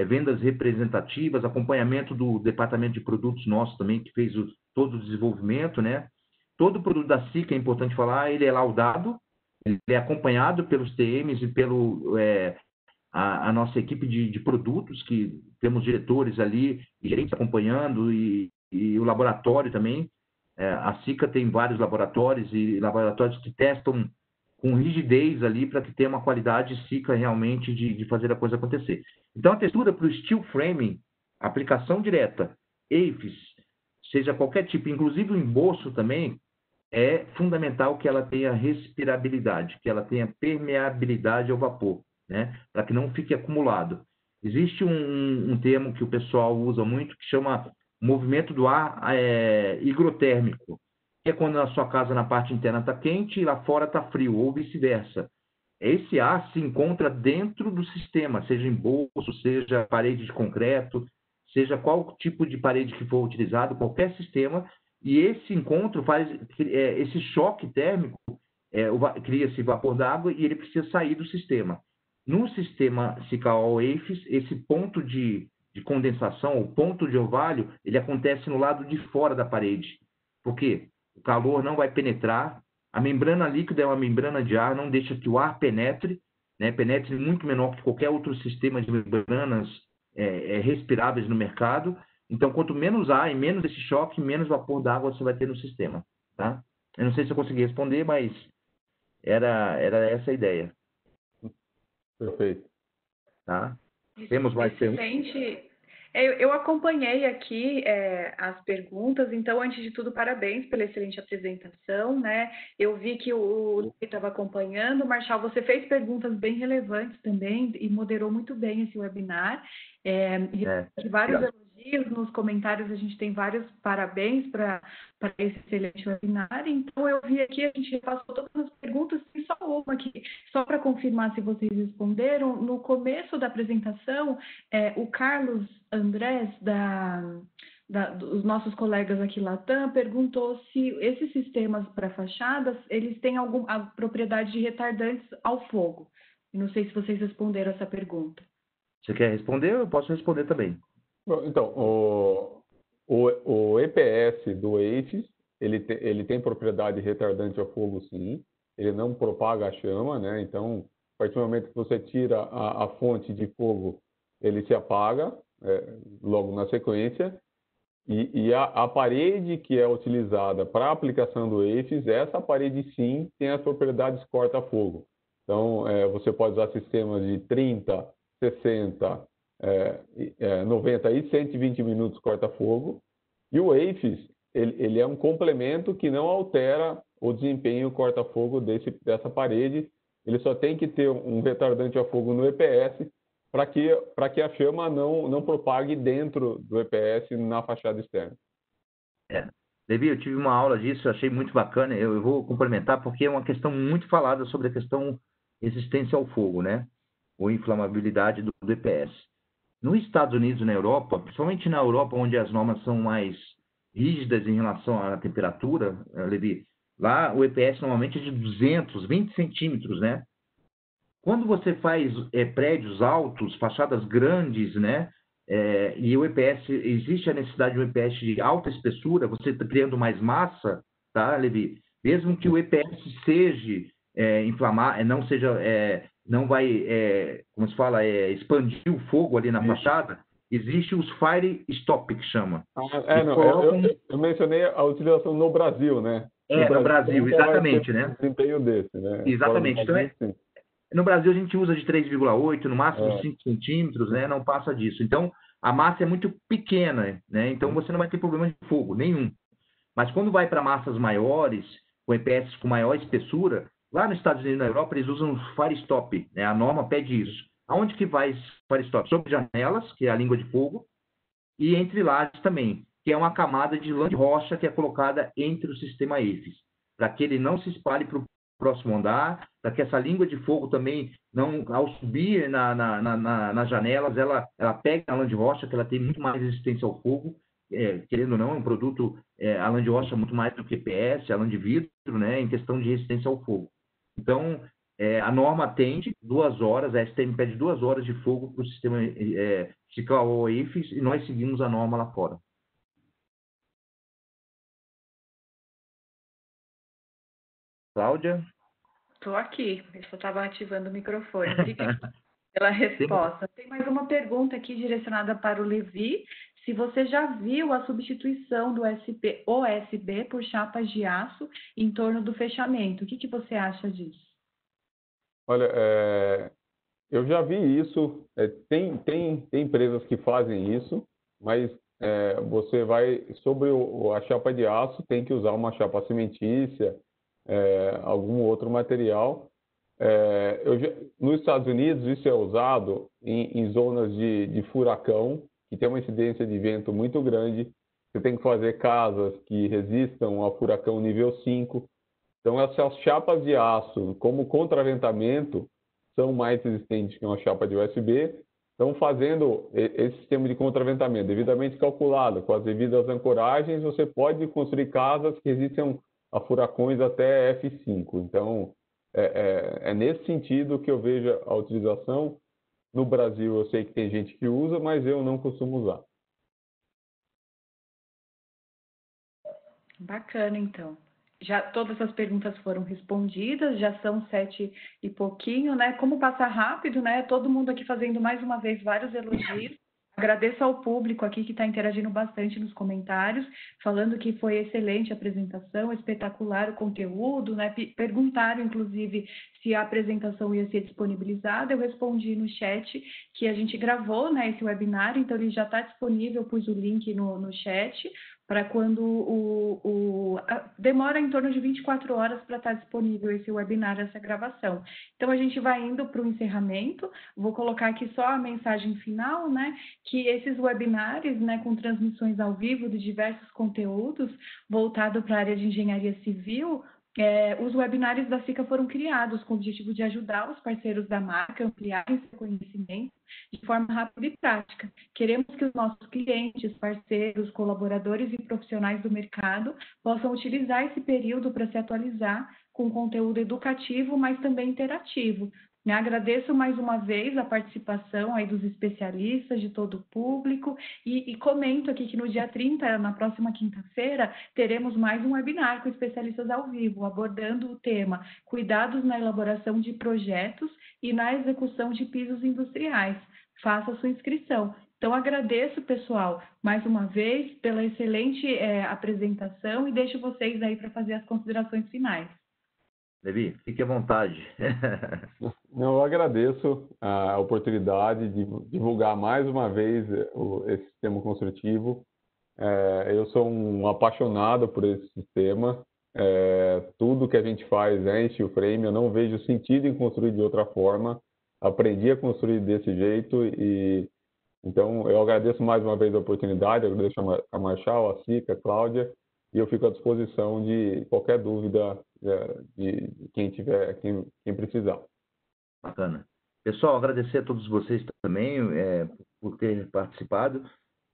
vendas representativas, acompanhamento do departamento de produtos nosso também, que fez todo o desenvolvimento, né? Todo produto da SICA, é importante falar, ele é laudado, ele é acompanhado pelos TMs e a nossa equipe de produtos, que temos diretores ali, e gerentes acompanhando, e o laboratório também. A SICA tem vários laboratórios e laboratórios que testam com rigidez ali para que tenha uma qualidade SICA realmente de fazer a coisa acontecer. Então, a textura para o steel framing, aplicação direta, AFES, seja qualquer tipo, inclusive o embolso também, é fundamental que ela tenha respirabilidade, que ela tenha permeabilidade ao vapor, né? Para que não fique acumulado. Existe um termo que o pessoal usa muito que chama movimento do ar higrotérmico, que é quando na sua casa na parte interna está quente e lá fora está frio, ou vice-versa. Esse ar se encontra dentro do sistema, seja embolso, seja parede de concreto, seja qual tipo de parede que for utilizado, qualquer sistema, e esse encontro faz esse choque térmico, cria-se vapor d'água e ele precisa sair do sistema. No sistema SICA-AFES, esse ponto de condensação, o ponto de orvalho, ele acontece no lado de fora da parede. Por quê? O calor não vai penetrar, a membrana líquida é uma membrana de ar, não deixa que o ar penetre, né? Penetre muito menor que qualquer outro sistema de membranas respiráveis no mercado. Então, quanto menos ar e menos esse choque, menos vapor d'água você vai ter no sistema, tá? Eu não sei se eu consegui responder, mas era essa a ideia. Perfeito. Tá? Temos mais perguntas? Eu acompanhei aqui as perguntas, então, antes de tudo, parabéns pela excelente apresentação, né? Eu vi que o Luiz estava acompanhando. Marshall, você fez perguntas bem relevantes também e moderou muito bem esse webinar. Vários elogios nos comentários, a gente tem vários parabéns para esse excelente webinar. Então, eu vi aqui, a gente repassou todas as perguntas, e só uma aqui, só para confirmar se vocês responderam. No começo da apresentação, o Carlos Andrés, dos nossos colegas aqui Latam, perguntou se esses sistemas para fachadas, eles têm a propriedade de retardantes ao fogo. Não sei se vocês responderam essa pergunta. Você quer responder? Eu posso responder também. Então, o EPS do ACES, ele tem propriedade retardante ao fogo, sim. Ele não propaga a chama, né? Então, a partir do momento que você tira a fonte de fogo, ele se apaga logo na sequência. E a parede que é utilizada para a aplicação do ACES, essa parede sim tem as propriedades corta-fogo. Então, você pode usar sistemas de 30, 60, 90 e 120 minutos corta-fogo. E o ACES, ele é um complemento que não altera o desempenho corta-fogo dessa parede. Ele só tem que ter um retardante a fogo no EPS para que a chama não propague dentro do EPS na fachada externa. Levi, eu tive uma aula disso, eu achei muito bacana. Eu vou complementar porque é uma questão muito falada sobre a questão resistência ao fogo, né? Ou inflamabilidade do EPS. Nos Estados Unidos e na Europa, principalmente na Europa, onde as normas são mais rígidas em relação à temperatura, Levi, lá o EPS normalmente é de 220 centímetros, né? Quando você faz prédios altos, fachadas grandes, né? E o EPS, existe a necessidade de um EPS de alta espessura, você está criando mais massa, tá, Levi? Mesmo que o EPS seja inflamar, não vai, como se fala, expandir o fogo ali na fachada, existe os fire stop, que chama. Eu mencionei a utilização no Brasil, né? No Brasil, exatamente, né? Desempenho desse, né? Exatamente. Então, no Brasil, a gente usa de 3,8, no máximo 5 centímetros, né? Não passa disso. Então, a massa é muito pequena, né? Então, você não vai ter problema de fogo nenhum. Mas quando vai para massas maiores, com EPS com maior espessura, lá nos Estados Unidos e na Europa, eles usam o Fire Stop, né? A norma pede isso. Aonde que vai Fire Stop? Sobre janelas, que é a língua de fogo, e entre lajes também, que é uma camada de lã de rocha que é colocada entre o sistema EFIS, para que ele não se espalhe para o próximo andar, para que essa língua de fogo também, não, ao subir nas janelas, ela pega a lã de rocha, que ela tem muito mais resistência ao fogo, querendo ou não, é um produto, a lã de rocha muito mais do que EPS, a lã de vidro, né, em questão de resistência ao fogo. Então, a norma atende 2 horas, a STM pede 2 horas de fogo para o sistema ciclo EFIS, e nós seguimos a norma lá fora. Cláudia? Estou aqui, eu só estava ativando o microfone. Obrigada pela resposta. Tem mais uma pergunta aqui direcionada para o Levi. Se você já viu a substituição do OSB por chapas de aço em torno do fechamento, o que você acha disso? Olha, eu já vi isso. Tem empresas que fazem isso, mas você vai sobre a chapa de aço, tem que usar uma chapa cimentícia, algum outro material. Nos Estados Unidos, isso é usado em zonas de furacão, que tem uma incidência de vento muito grande. Você tem que fazer casas que resistam ao furacão nível 5. Então, essas chapas de aço, como contraventamento, são mais resistentes que uma chapa de USB. Então, fazendo esse sistema de contraventamento devidamente calculado, com as devidas ancoragens, você pode construir casas que resistam a furacões até F5. Então, é nesse sentido que eu vejo a utilização. No Brasil, eu sei que tem gente que usa, mas eu não costumo usar. Bacana, então. Já todas as perguntas foram respondidas, já são 7 e pouquinho, né? Como passa rápido, né? Todo mundo aqui fazendo mais uma vez vários elogios Agradeço ao público aqui que está interagindo bastante nos comentários, falando que foi excelente a apresentação, espetacular o conteúdo, né? Perguntaram, inclusive, se a apresentação ia ser disponibilizada. Eu respondi no chat que a gente gravou, né, esse webinar, então ele já está disponível, pus o link no chat, para quando demora em torno de 24 horas para estar disponível esse webinar, essa gravação. Então, a gente vai indo para o encerramento, vou colocar aqui só a mensagem final, né, que esses webinars, né, com transmissões ao vivo de diversos conteúdos voltado para a área de engenharia civil, os webinars da SICA foram criados com o objetivo de ajudar os parceiros da marca a ampliarem seu conhecimento de forma rápida e prática. Queremos que os nossos clientes, parceiros, colaboradores e profissionais do mercado possam utilizar esse período para se atualizar com conteúdo educativo, mas também interativo. Agradeço mais uma vez a participação aí dos especialistas, de todo o público, e comento aqui que no dia 30, na próxima quinta-feira, teremos mais um webinar com especialistas ao vivo, abordando o tema cuidados na elaboração de projetos e na execução de pisos industriais. Faça a sua inscrição. Então, agradeço, pessoal, mais uma vez, pela excelente apresentação e deixo vocês aí para fazer as considerações finais. Levi, fique à vontade. Eu agradeço a oportunidade de divulgar mais uma vez esse sistema construtivo. Eu sou um apaixonado por esse sistema. Tudo que a gente faz é em steel frame. Eu não vejo sentido em construir de outra forma. Aprendi a construir desse jeito e então eu agradeço mais uma vez a oportunidade. Agradeço a Marshall, a Sica, a Cláudia, e eu fico à disposição de qualquer dúvida de quem tiver, quem precisar. Bacana. Pessoal, agradecer a todos vocês também por terem participado.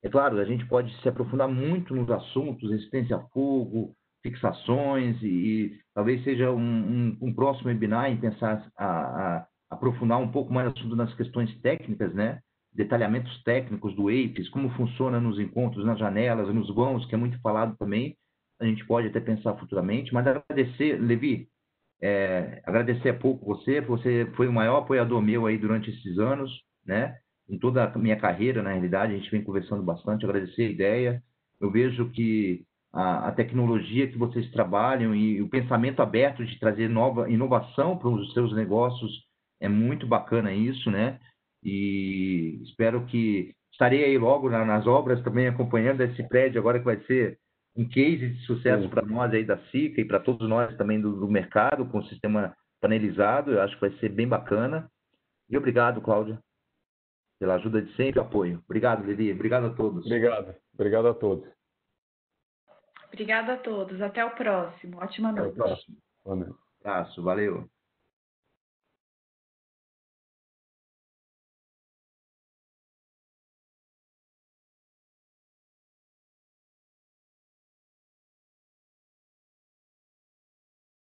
É claro, a gente pode se aprofundar muito nos assuntos, resistência a fogo, fixações, e talvez seja um próximo webinar em pensar a aprofundar um pouco mais assunto nas questões técnicas, né? Detalhamentos técnicos do APES, como funciona nos encontros, nas janelas, nos vãos, que é muito falado também. A gente pode até pensar futuramente, mas agradecer, Levi, agradecer a pouco você foi o maior apoiador meu aí durante esses anos, né? Em toda a minha carreira, na realidade, a gente vem conversando bastante, agradecer a ideia. Eu vejo que a tecnologia que vocês trabalham e o pensamento aberto de trazer nova inovação para os seus negócios é muito bacana isso, né? E espero que estarei aí logo nas obras também acompanhando esse prédio agora que vai ser um case de sucesso para nós aí da SICA e para todos nós também do mercado, com o sistema panelizado. Eu acho que vai ser bem bacana. E obrigado, Cláudia, pela ajuda de sempre e apoio. Obrigado, Levi. Obrigado a todos. Obrigado a todos. Obrigada a todos. Até o próximo. Ótima noite. Até o próximo. Boa noite. Abraço. Valeu.